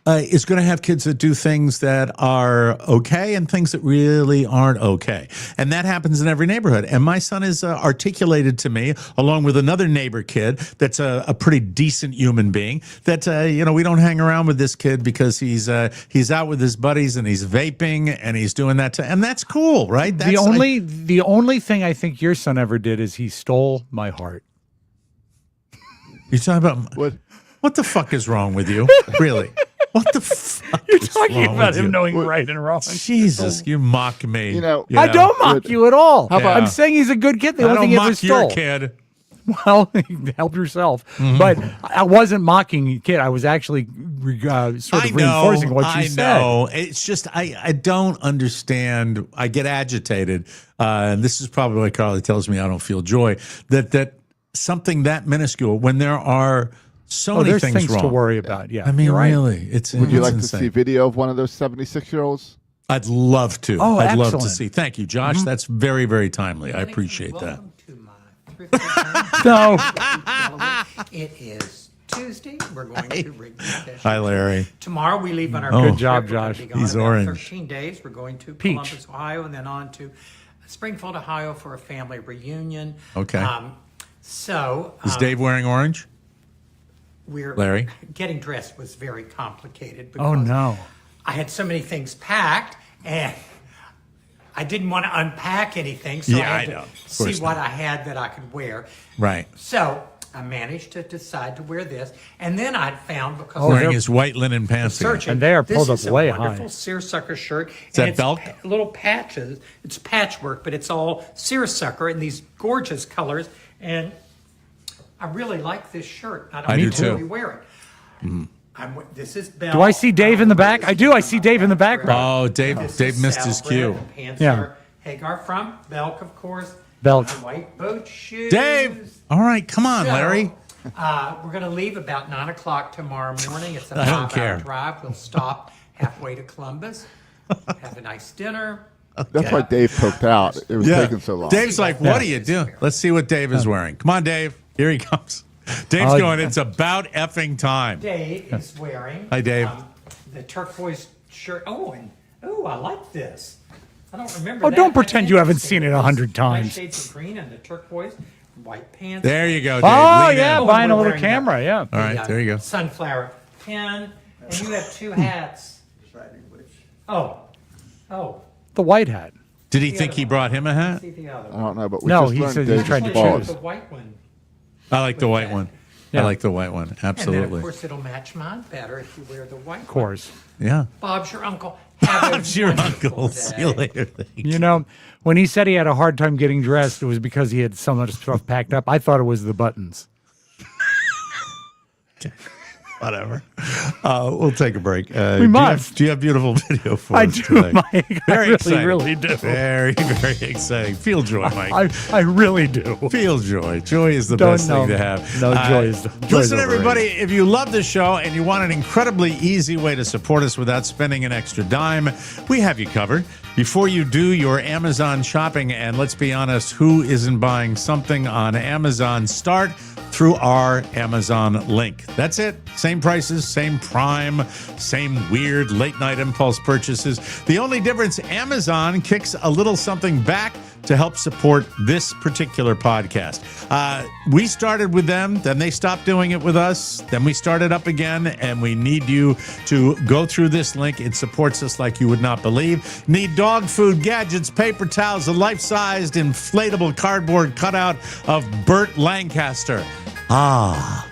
Speaker 2: is going to have kids that do things that are okay and things that really aren't okay. And that happens in every neighborhood. And my son is articulated to me, along with another neighbor kid that's a pretty decent human being, that, we don't hang around with this kid because he's out with his buddies and he's vaping and he's doing that. And that's cool, right? That's,
Speaker 8: the only thing I think your son ever did is he stole my heart.
Speaker 2: You're talking about...
Speaker 10: What?
Speaker 2: What the fuck is wrong with you? Really? What the fuck?
Speaker 8: You're
Speaker 2: is
Speaker 8: talking
Speaker 2: wrong
Speaker 8: about
Speaker 2: with
Speaker 8: him
Speaker 2: you?
Speaker 8: knowing right and wrong.
Speaker 2: Jesus, you mock me.
Speaker 8: I don't mock you at all.
Speaker 2: How about-
Speaker 8: I'm saying he's a good kid. The
Speaker 2: I
Speaker 8: only
Speaker 2: don't
Speaker 8: thing he ever
Speaker 2: mock your
Speaker 8: stole.
Speaker 2: kid.
Speaker 8: Well, help yourself.
Speaker 2: Mhm.
Speaker 8: But I wasn't mocking you, kid. I was actually sort of reinforcing what you said.
Speaker 2: I know. It's just I don't understand. I get agitated. And this is probably why Carly tells me I don't feel joy. That something that minuscule when there are so many
Speaker 8: there's
Speaker 2: things wrong
Speaker 8: to worry about. Yeah,
Speaker 2: I mean,
Speaker 8: you're right.
Speaker 2: really,
Speaker 10: Would you like
Speaker 2: insane.
Speaker 10: to see video of one of those 76-year-olds?
Speaker 2: I'd love to.
Speaker 8: Oh,
Speaker 2: I'd love to
Speaker 8: excellent.
Speaker 2: see. Thank you, Josh. That's very, very timely. I appreciate that.
Speaker 8: No.
Speaker 11: It is Tuesday. We're going to rig the session.
Speaker 2: Hi, Larry.
Speaker 11: Tomorrow we leave on our
Speaker 2: Oh.
Speaker 11: big
Speaker 2: Good job,
Speaker 11: trip. We're gonna
Speaker 2: Josh.
Speaker 11: be gone
Speaker 2: He's
Speaker 11: about
Speaker 2: orange.
Speaker 11: 13 days. We're going to
Speaker 8: Peach.
Speaker 11: Columbus, Ohio, and then on to Springfield, Ohio for a family reunion.
Speaker 2: Okay. Is Dave wearing orange?
Speaker 11: We're
Speaker 2: Larry?
Speaker 11: getting dressed was very complicated.
Speaker 8: Oh,
Speaker 11: because
Speaker 8: no.
Speaker 11: I had so many things packed and I didn't want to unpack anything, so
Speaker 2: Yeah,
Speaker 11: I
Speaker 2: I
Speaker 11: had
Speaker 2: know.
Speaker 11: to
Speaker 2: Of
Speaker 11: see
Speaker 2: course
Speaker 11: what
Speaker 2: not.
Speaker 11: I had that I could wear.
Speaker 2: Right.
Speaker 11: So I managed to decide to wear this, and then I found because
Speaker 2: Wearing his white linen pants. again.
Speaker 11: searching,
Speaker 8: And they are
Speaker 11: this
Speaker 8: pulled
Speaker 11: is
Speaker 8: up
Speaker 11: a
Speaker 8: way
Speaker 11: wonderful
Speaker 8: high.
Speaker 11: seersucker shirt.
Speaker 2: Is that
Speaker 11: and it's
Speaker 2: Belk?
Speaker 11: Little patches. It's patchwork, but it's all seersucker in these gorgeous colors, and I really like this shirt. I don't
Speaker 2: I do
Speaker 11: usually
Speaker 2: too.
Speaker 11: wear it. This is Bell.
Speaker 8: Do I see Dave in the back? I do. I see Dave in the background.
Speaker 2: Oh, Dave
Speaker 11: This
Speaker 2: missed
Speaker 11: is
Speaker 2: his
Speaker 11: Salbred,
Speaker 2: cue.
Speaker 11: and pants
Speaker 8: Yeah.
Speaker 11: are Hagar from Belk, of course.
Speaker 8: Belk.
Speaker 11: White boat shoes.
Speaker 2: Dave! All right, come on,
Speaker 11: So,
Speaker 2: Larry.
Speaker 11: We're going to leave about 9 o'clock tomorrow morning. It's a
Speaker 2: I don't
Speaker 11: 5-hour
Speaker 2: care.
Speaker 11: drive. We'll stop halfway to Columbus, have a nice dinner.
Speaker 10: That's why Dave poked out. It was taking so long.
Speaker 2: Dave's like, what are you doing? Let's see what Dave is wearing. Come on, Dave. Here he comes. Dave's going, it's about effing time.
Speaker 11: Dave is wearing
Speaker 2: Hi, Dave.
Speaker 11: The turquoise shirt. Oh, I like this. I don't remember
Speaker 8: Oh,
Speaker 11: that.
Speaker 8: don't pretend you haven't seen it 100
Speaker 11: Nice
Speaker 8: times.
Speaker 11: shades of green and the turquoise, white pants.
Speaker 2: There you go, Dave.
Speaker 8: Oh,
Speaker 2: Lean
Speaker 8: yeah,
Speaker 2: in.
Speaker 8: buying a
Speaker 11: we're
Speaker 8: little
Speaker 11: wearing
Speaker 8: camera, yeah.
Speaker 2: All right, there you go.
Speaker 11: Sunflower pen, and you have two hats. Oh,
Speaker 8: The white hat.
Speaker 2: Did he think he brought him a hat?
Speaker 11: see the other
Speaker 10: I
Speaker 11: one.
Speaker 10: don't know, but we
Speaker 8: No,
Speaker 10: just
Speaker 8: he
Speaker 10: learned
Speaker 8: said he's
Speaker 10: Dave's
Speaker 8: trying to
Speaker 10: balls.
Speaker 11: The white one.
Speaker 2: I like the white one. I
Speaker 8: Yeah.
Speaker 2: like the white one.
Speaker 11: And then,
Speaker 2: Absolutely.
Speaker 11: of course, it'll match mine better if you wear the white
Speaker 8: Of course.
Speaker 2: Yeah.
Speaker 11: Bob's your uncle. Have a
Speaker 2: Bob's your
Speaker 11: wonderful
Speaker 2: uncle.
Speaker 11: day.
Speaker 2: See you later. Thank
Speaker 8: You know, when he said he had a hard time getting dressed, it was because he had so much stuff packed up. I thought it was the buttons.
Speaker 2: Whatever. We'll take a break.
Speaker 8: We must.
Speaker 2: Do you have beautiful video for
Speaker 8: I
Speaker 2: us
Speaker 8: do,
Speaker 2: today?
Speaker 8: Mike. I
Speaker 2: Very
Speaker 8: really,
Speaker 2: exciting.
Speaker 8: really do.
Speaker 2: Very, very exciting. Feel joy, Mike.
Speaker 8: I really do.
Speaker 2: Feel joy. Joy is the
Speaker 8: Don't
Speaker 2: best thing
Speaker 8: know.
Speaker 2: to have.
Speaker 8: No, joy is joy is
Speaker 2: Listen,
Speaker 8: overrated.
Speaker 2: everybody, if you love the show and you want an incredibly easy way to support us without spending an extra dime, we have you covered. Before you do your Amazon shopping, and let's be honest, who isn't buying something on Amazon? Start through our Amazon link. That's it. Same prices, same Prime, same weird late night impulse purchases. The only difference, Amazon kicks a little something back to help support this particular podcast. We started with them, then they stopped doing it with us, then we started up again, and we need you to go through this link. It supports us like you would not believe. Need dog food, gadgets, paper towels, a life-sized inflatable cardboard cutout of Burt Lancaster. Ah,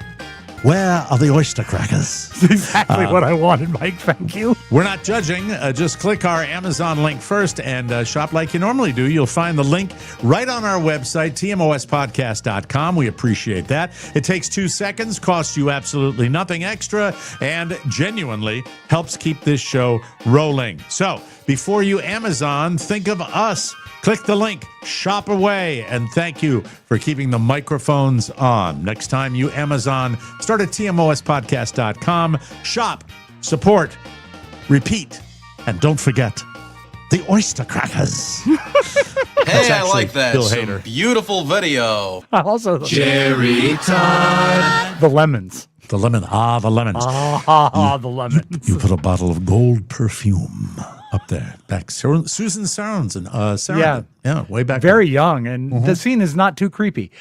Speaker 2: where are the oyster crackers?
Speaker 8: That's exactly what I wanted, Mike. Thank you.
Speaker 2: We're not judging. Just click our Amazon link first and shop like you normally do. You'll find the link right on our website, tmospodcast.com. We appreciate that. It takes 2 seconds, costs you absolutely nothing extra, and genuinely helps keep this show rolling. So before you Amazon, think of us. Click the link, shop away, and thank you for keeping the microphones on. Next time you Amazon, start at tmospodcast.com, shop, support, repeat, and don't forget the oyster crackers.
Speaker 16: Hey, I like that.
Speaker 2: Bill
Speaker 16: Some
Speaker 2: Hader.
Speaker 16: beautiful video.
Speaker 8: Also,
Speaker 16: Jerry Todd.
Speaker 8: The lemons.
Speaker 2: The lemon. The lemons.
Speaker 8: The lemons.
Speaker 2: You put a bottle of gold perfume up there. Back Susan Sarandon. Yeah, way back.
Speaker 8: Very young, and the scene is not too creepy.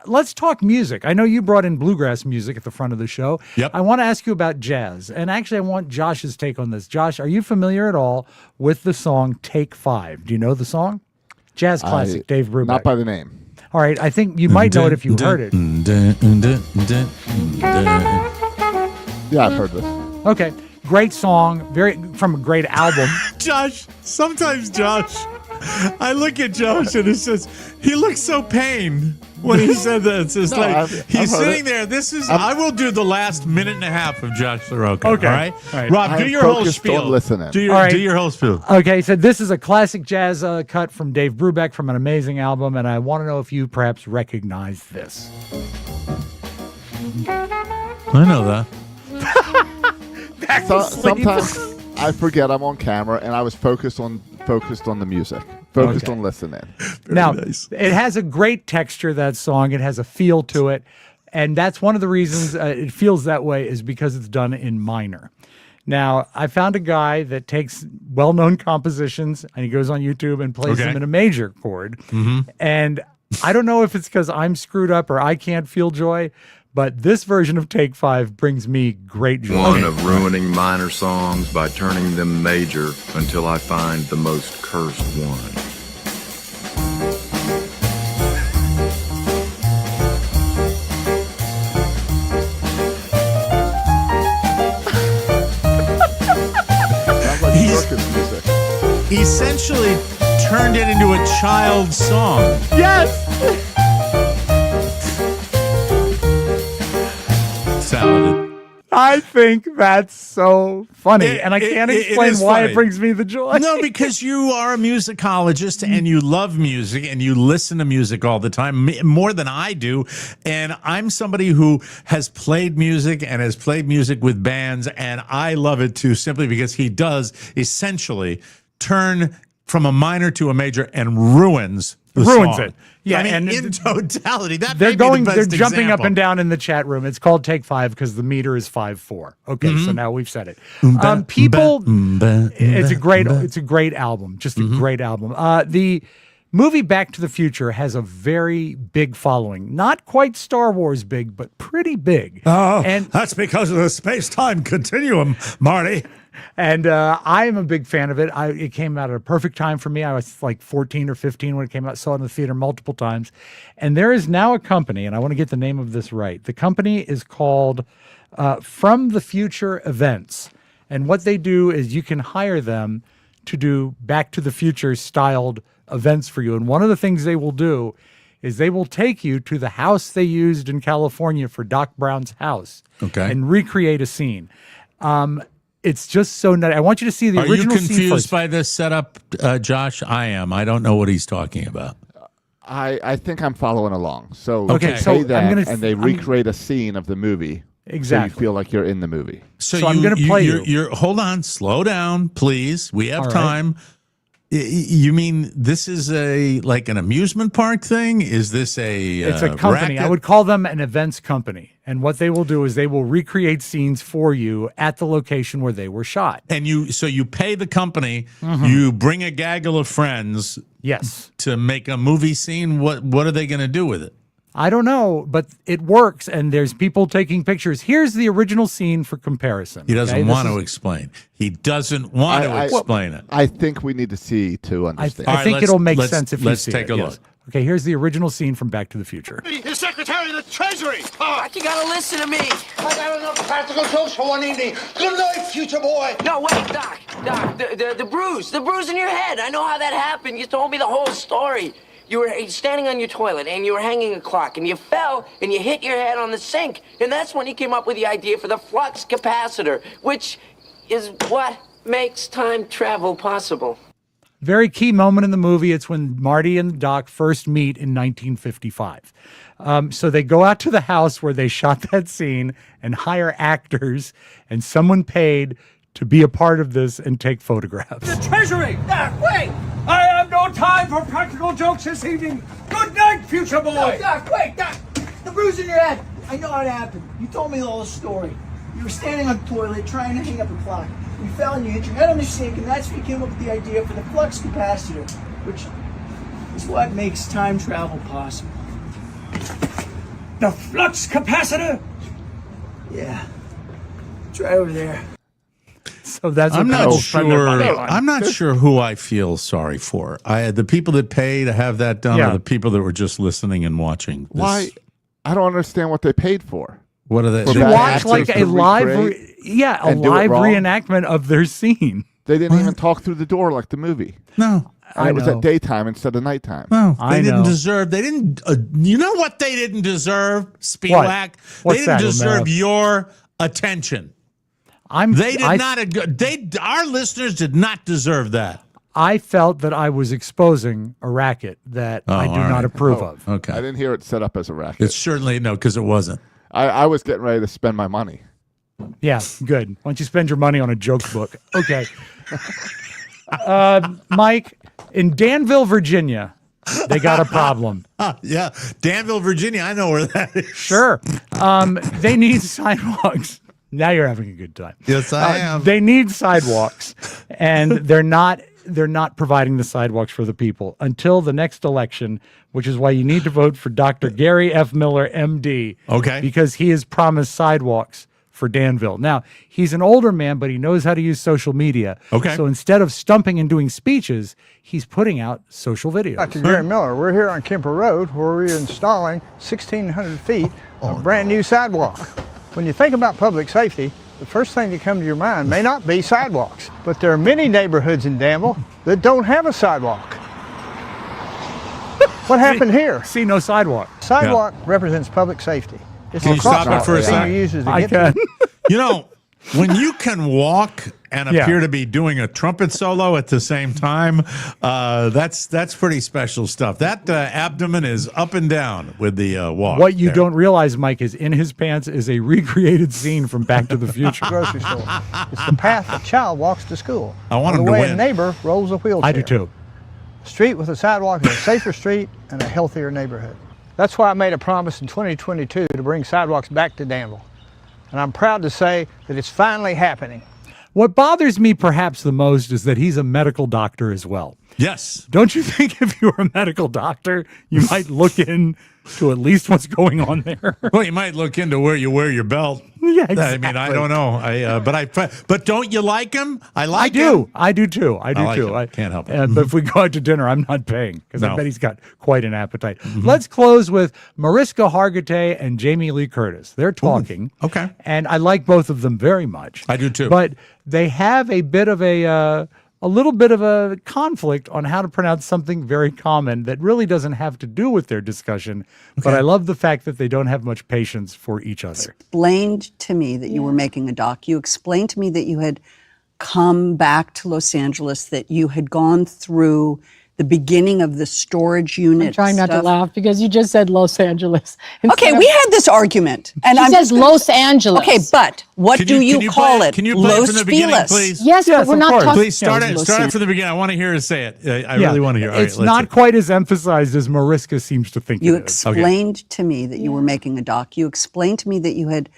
Speaker 8: Let's talk music. I know you brought in bluegrass music at the front of the show.
Speaker 2: Yep.
Speaker 8: I want to ask you about jazz, and actually I want Josh's take on this. Josh, are you familiar at all with the song Take 5? Do you know the song? Jazz classic, Dave Brubeck.
Speaker 10: Not by the name.
Speaker 8: All right, I think you might know it if you heard it.
Speaker 10: Yeah, I've heard this.
Speaker 8: Okay. Great song, from a great album.
Speaker 2: Josh, sometimes Josh, I look at Josh and it's just, he looks so pained when he said that. It's he's sitting there. I will do the last minute and a half of Josh Soroka.
Speaker 8: Okay.
Speaker 2: All right? Rob, do your whole spiel.
Speaker 10: Listening.
Speaker 2: Do your whole spiel.
Speaker 8: Okay, so this is a classic jazz cut from Dave Brubeck from an amazing album, and I want to know if you perhaps recognize this.
Speaker 2: I know that.
Speaker 10: Sometimes I forget I'm on camera, and I was focused on the music, focused on listening.
Speaker 8: Now, it has a great texture, that song. It has a feel to it, and that's one of the reasons it feels that way is because it's done in minor. Now, I found a guy that takes well-known compositions, and he goes on YouTube and plays them in a major chord, and I don't know if it's because I'm screwed up or I can't feel joy, but this version of Take 5 brings me great joy.
Speaker 17: One of ruining minor songs by turning them major until I find the most cursed one.
Speaker 2: He essentially turned it into a child's song.
Speaker 8: Yes!
Speaker 2: Talented.
Speaker 8: I think that's so funny, and I can't explain why it brings me the joy.
Speaker 2: No, because you are a musicologist and you love music and you listen to music all the time, more than I do. And I'm somebody who has played music and has played music with bands, and I love it too, simply because he does essentially turn from a minor to a major and ruins song.
Speaker 8: It. Yeah,
Speaker 2: I mean,
Speaker 8: and
Speaker 2: in totality,
Speaker 8: they're jumping up and down in the chat room. It's called Take 5 because the meter is 5/4. Okay, so now we've said it. It's a great album, just a great album. The movie Back to the Future has a very big following, not quite Star Wars big, but pretty big.
Speaker 2: Oh, and that's because of the space-time continuum, Marty.
Speaker 8: And I am a big fan of it. It came out at a perfect time for me. I was like 14 or 15 when it came out. Saw it in the theater multiple times. And there is now a company, and I want to get the name of this right. The company is called From the Future Events. And what they do is you can hire them to do Back to the Future styled events for you. And one of the things they will do is they will take you to the house they used in California for Doc Brown's house and recreate a scene. It's just so nutty. I want you to see the original scene.
Speaker 2: Are you confused by this setup, Josh? I am. I don't know what he's talking about.
Speaker 10: I think I'm following along. So they recreate a scene of the movie.
Speaker 8: Exactly.
Speaker 10: So you feel like you're in the movie.
Speaker 2: So I'm going to play you. Hold on. Slow down, please. We have time. You mean this is like an amusement park thing? Is this
Speaker 8: It's a company.
Speaker 2: racket?
Speaker 8: I would call them an events company. And what they will do is they will recreate scenes for you at the location where they were shot.
Speaker 2: And you pay the company, you bring a gaggle of friends, to make a movie scene. What are they going to do with it?
Speaker 8: I don't know, but it works, and there's people taking pictures. Here's the original scene for comparison.
Speaker 2: He doesn't want to explain. He doesn't want to explain it.
Speaker 10: I think we need to see to understand.
Speaker 8: I think it'll make sense if you see it.
Speaker 2: Let's take a look.
Speaker 8: Okay, here's the original scene from Back to the Future.
Speaker 3: The Secretary of the Treasury!
Speaker 18: You gotta listen to me.
Speaker 3: I got enough practical jokes for one evening. Good night, future boy.
Speaker 18: No, wait, Doc, the bruise in your head. I know how that happened. You told me the whole story. You were standing on your toilet and you were hanging a clock and you fell and you hit your head on the sink. And that's when you came up with the idea for the flux capacitor, which is what makes time travel possible.
Speaker 8: Very key moment in the movie. It's when Marty and Doc first meet in 1955. So they go out to the house where they shot that scene and hire actors, and someone paid to be a part of this and take photographs.
Speaker 3: The Treasury! Doc, wait! I have no time for practical jokes this evening. Good night, future boy!
Speaker 19: No, Doc, wait, Doc! The bruise in your head. I know how it happened. You told me the whole story. You were standing on the toilet trying to hang up a clock. You fell and you hit your head on the sink, and that's when you came up with the idea for the flux capacitor, which is what makes time travel possible.
Speaker 3: The flux capacitor?
Speaker 19: Yeah. It's right over there.
Speaker 8: So that's
Speaker 2: I'm not sure. I'm not sure who I feel sorry for. The people that pay to have that done, or the people that were just listening and watching.
Speaker 10: Why? I don't understand what they paid for.
Speaker 2: What are they?
Speaker 10: For
Speaker 8: To
Speaker 10: bad
Speaker 8: watch
Speaker 10: actors
Speaker 8: like
Speaker 10: to
Speaker 8: a live,
Speaker 10: recreate
Speaker 8: a
Speaker 10: and do it
Speaker 8: live
Speaker 10: wrong?
Speaker 8: reenactment of their scene.
Speaker 10: They didn't even talk through the door like the movie.
Speaker 2: No.
Speaker 10: And it was at daytime instead of nighttime.
Speaker 2: No,
Speaker 8: I
Speaker 2: they didn't
Speaker 8: know.
Speaker 2: deserve. They didn't. You know what they didn't deserve, Spiewak?
Speaker 8: What's
Speaker 2: They didn't
Speaker 8: that,
Speaker 2: deserve
Speaker 8: Romero?
Speaker 2: your attention. They did not. Our listeners did not deserve that.
Speaker 8: I felt that I was exposing a racket that I do not approve of.
Speaker 2: Okay.
Speaker 10: I didn't hear it set up as a racket.
Speaker 2: It's certainly no, because it wasn't.
Speaker 10: I was getting ready to spend my money.
Speaker 8: Yeah, good. Why don't you spend your money on a joke book? Okay. Mike, in Danville, Virginia, they got a problem.
Speaker 2: Yeah, Danville, Virginia. I know where that is.
Speaker 8: Sure. They need sidewalks. Now you're having a good time.
Speaker 2: Yes, I am.
Speaker 8: They need sidewalks, and they're not providing the sidewalks for the people until the next election, which is why you need to vote for Dr. Gary F. Miller, MD.
Speaker 2: Okay.
Speaker 8: Because he has promised sidewalks for Danville. Now, he's an older man, but he knows how to use social media.
Speaker 2: Okay.
Speaker 8: So instead of stumping and doing speeches, he's putting out social videos.
Speaker 20: Dr. Gary Miller, we're here on Kemper Road where we're installing 1,600 feet of brand new sidewalk. When you think about public safety, the first thing that comes to your mind may not be sidewalks, but there are many neighborhoods in Danville that don't have a sidewalk. What happened here?
Speaker 8: See no sidewalk.
Speaker 20: Sidewalk represents public safety. It's
Speaker 2: Can
Speaker 20: a
Speaker 2: you stop it
Speaker 20: crosswalk
Speaker 2: for a
Speaker 20: senior
Speaker 2: second?
Speaker 20: uses to
Speaker 8: I
Speaker 20: get
Speaker 8: can.
Speaker 20: to.
Speaker 2: You know, when you can walk and
Speaker 8: Yeah.
Speaker 2: appear to be doing a trumpet solo at the same time, that's pretty special stuff. That abdomen is up and down with the walk.
Speaker 8: What you
Speaker 2: there.
Speaker 8: don't realize, Mike, is in his pants is a recreated scene from Back to the Future.
Speaker 20: Grocery store. It's the path a child walks to school.
Speaker 2: I want
Speaker 20: or
Speaker 2: him
Speaker 20: the
Speaker 2: to
Speaker 20: way
Speaker 2: win.
Speaker 20: a neighbor rolls a wheelchair.
Speaker 8: I do too.
Speaker 20: A street with a sidewalk is a safer street and a healthier neighborhood. That's why I made a promise in 2022 to bring sidewalks back to Danville. And I'm proud to say that it's finally happening.
Speaker 8: What bothers me perhaps the most is that he's a medical doctor as well.
Speaker 2: Yes.
Speaker 8: Don't you think if you were a medical doctor, you might look into at least what's going on there?
Speaker 2: Well, you might look into where you wear your belt.
Speaker 8: Yeah, exactly.
Speaker 2: I mean, I don't know. But don't you like him? I
Speaker 8: I
Speaker 2: like
Speaker 8: do.
Speaker 2: him.
Speaker 8: I do too. I do
Speaker 2: like
Speaker 8: too.
Speaker 2: him. Can't help it.
Speaker 8: But if we go out to dinner, I'm not paying because I
Speaker 2: No.
Speaker 8: bet he's got quite an appetite. Let's close with Mariska Hargitay and Jamie Lee Curtis. They're talking.
Speaker 2: Okay.
Speaker 8: And I like both of them very much.
Speaker 2: I do too.
Speaker 8: But they have a bit of a little bit of a conflict on how to pronounce something very common that really doesn't have to do with their discussion. But I love the fact that they don't have much patience for each other.
Speaker 21: Explained to me that you were making a doc. You explained to me that you had come back to Los Angeles, that you had gone through the beginning of the storage unit.
Speaker 6: I'm trying not to
Speaker 21: stuff.
Speaker 6: laugh because you just said Los Angeles.
Speaker 21: Okay, we had this argument, and
Speaker 6: She
Speaker 21: I'm
Speaker 6: says
Speaker 21: just gonna-
Speaker 6: Los Angeles.
Speaker 21: Okay, but what do you call it?
Speaker 2: Can you play it
Speaker 21: Los
Speaker 2: from the beginning,
Speaker 21: Feliz.
Speaker 2: please?
Speaker 6: Yes, but we're
Speaker 8: of
Speaker 6: not
Speaker 8: course.
Speaker 6: talking.
Speaker 2: Please start
Speaker 21: Yeah,
Speaker 2: it.
Speaker 21: Los
Speaker 2: Start it
Speaker 21: Angeles.
Speaker 2: from the beginning. I want to hear her say it. I
Speaker 8: Yeah.
Speaker 2: really want to hear. All right,
Speaker 8: It's
Speaker 2: let's
Speaker 8: not
Speaker 2: see.
Speaker 8: quite as emphasized as Mariska seems to think
Speaker 21: You
Speaker 8: it is.
Speaker 21: explained to me that you were making a doc. You explained to me that you had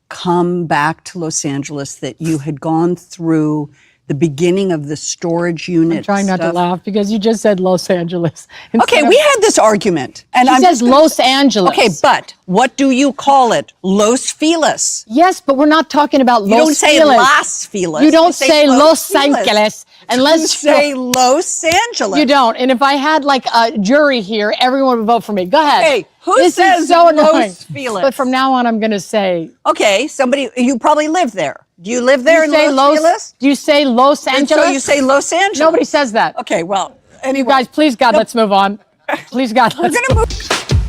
Speaker 21: come back to Los Angeles, that you had gone through the beginning of the storage unit.
Speaker 6: I'm trying not to
Speaker 21: stuff.
Speaker 6: laugh because you just said Los Angeles.
Speaker 21: Okay, we had this argument, and
Speaker 6: She
Speaker 21: I'm
Speaker 6: says
Speaker 21: just gonna-
Speaker 6: Los Angeles.
Speaker 21: Okay, but what do you call it? Los Feliz.
Speaker 6: Yes, but we're not talking about
Speaker 21: You
Speaker 6: Los
Speaker 21: don't say
Speaker 6: Feliz.
Speaker 21: Las Feliz.
Speaker 6: You don't say Los
Speaker 21: Feliz.
Speaker 6: Angeles
Speaker 21: You
Speaker 6: unless
Speaker 21: say Los Angeles.
Speaker 6: You don't. And if I had like a jury here, everyone would vote for me. Go ahead.
Speaker 21: Hey, who
Speaker 6: this
Speaker 21: says
Speaker 6: is so
Speaker 21: Los
Speaker 6: annoying.
Speaker 21: Feliz?
Speaker 6: But from now on, I'm going to say.
Speaker 21: Okay, somebody, you probably live there. Do you live there in Los Feliz?
Speaker 6: Do you say Los Angeles?
Speaker 21: So you say Los Angeles.
Speaker 6: Nobody says that.
Speaker 21: Okay, well,
Speaker 6: You guys, please God, let's move on. Please God, let's move.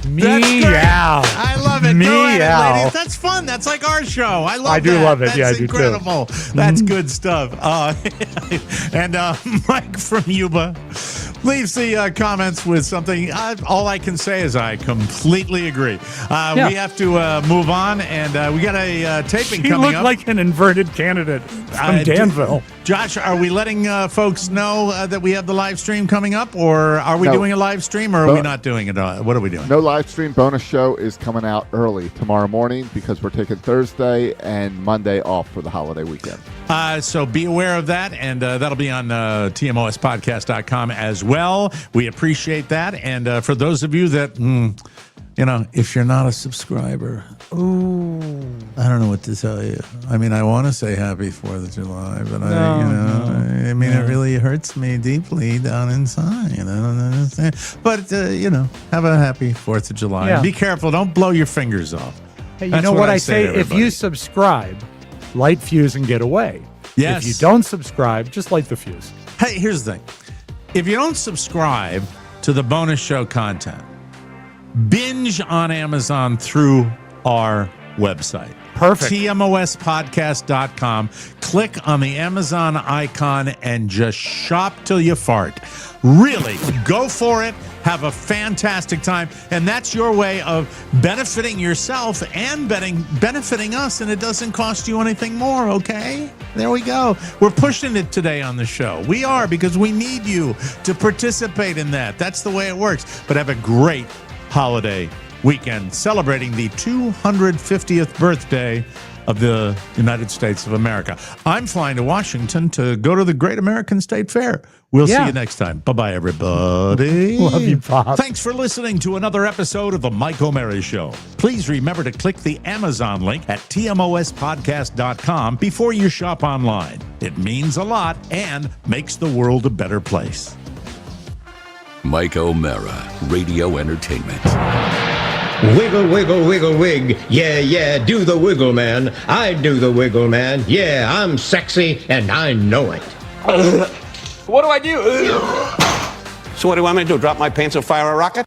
Speaker 8: Meow.
Speaker 2: I love it. Go at it,
Speaker 8: Meow.
Speaker 2: ladies. That's fun. That's like our show. I love
Speaker 8: I do
Speaker 2: that.
Speaker 8: love it.
Speaker 2: That's
Speaker 8: Yeah, I do too.
Speaker 2: incredible. That's good stuff. And Mike from Yuba leaves the comments with something. All I can say is I completely agree. We have to move on, and we got a taping
Speaker 8: He
Speaker 2: coming
Speaker 8: looked
Speaker 2: up.
Speaker 8: like an inverted candidate from Danville.
Speaker 2: Josh, are we letting folks know that we have the live stream coming up, or are we
Speaker 10: No.
Speaker 2: doing a live stream, or are we not doing it? What are we doing?
Speaker 10: No live stream. Bonus show is coming out early tomorrow morning because we're taking Thursday and Monday off for the holiday weekend.
Speaker 2: So be aware of that, and that'll be on TMOSpodcast.com as well. We appreciate that. And for those of you that, if you're not a subscriber, I don't know what to tell you. I mean, I want to say happy 4th of July, but it really hurts me deeply down inside. I don't understand. But, have a happy 4th of July.
Speaker 8: Yeah.
Speaker 2: And be careful. Don't blow your fingers off.
Speaker 8: Hey, you
Speaker 2: That's
Speaker 8: know what I say?
Speaker 2: to
Speaker 8: If
Speaker 2: everybody.
Speaker 8: you subscribe, light fuse and get away.
Speaker 2: Yes.
Speaker 8: If you don't subscribe, just light the fuse.
Speaker 2: Hey, here's the thing. If you don't subscribe to the bonus show content, binge on Amazon through our website.
Speaker 8: Perfect.
Speaker 2: TMOSpodcast.com. Click on the Amazon icon and just shop till you fart. Really, go for it. Have a fantastic time. And that's your way of benefiting yourself and benefiting us, and it doesn't cost you anything more, okay? There we go. We're pushing it today on the show. We are, because we need you to participate in that. That's the way it works. But have a great holiday weekend celebrating the 250th birthday of the United States of America. I'm flying to Washington to go to the Great American State Fair. We'll see you next time. Bye-bye, everybody.
Speaker 8: Love you, Bob.
Speaker 2: Thanks for listening to another episode of The Mike O'Mara Show. Please remember to click the Amazon link at TMOSpodcast.com before you shop online. It means a lot and makes the world a better place.
Speaker 4: Mike O'Mara, Radio Entertainment.
Speaker 1: Wiggle, wiggle, wiggle, wig. Yeah, yeah, do the wiggle, man. I do the wiggle, man. Yeah, I'm sexy and I know it.
Speaker 22: What do I do? So what do you want me to do? Drop my pants and fire a rocket?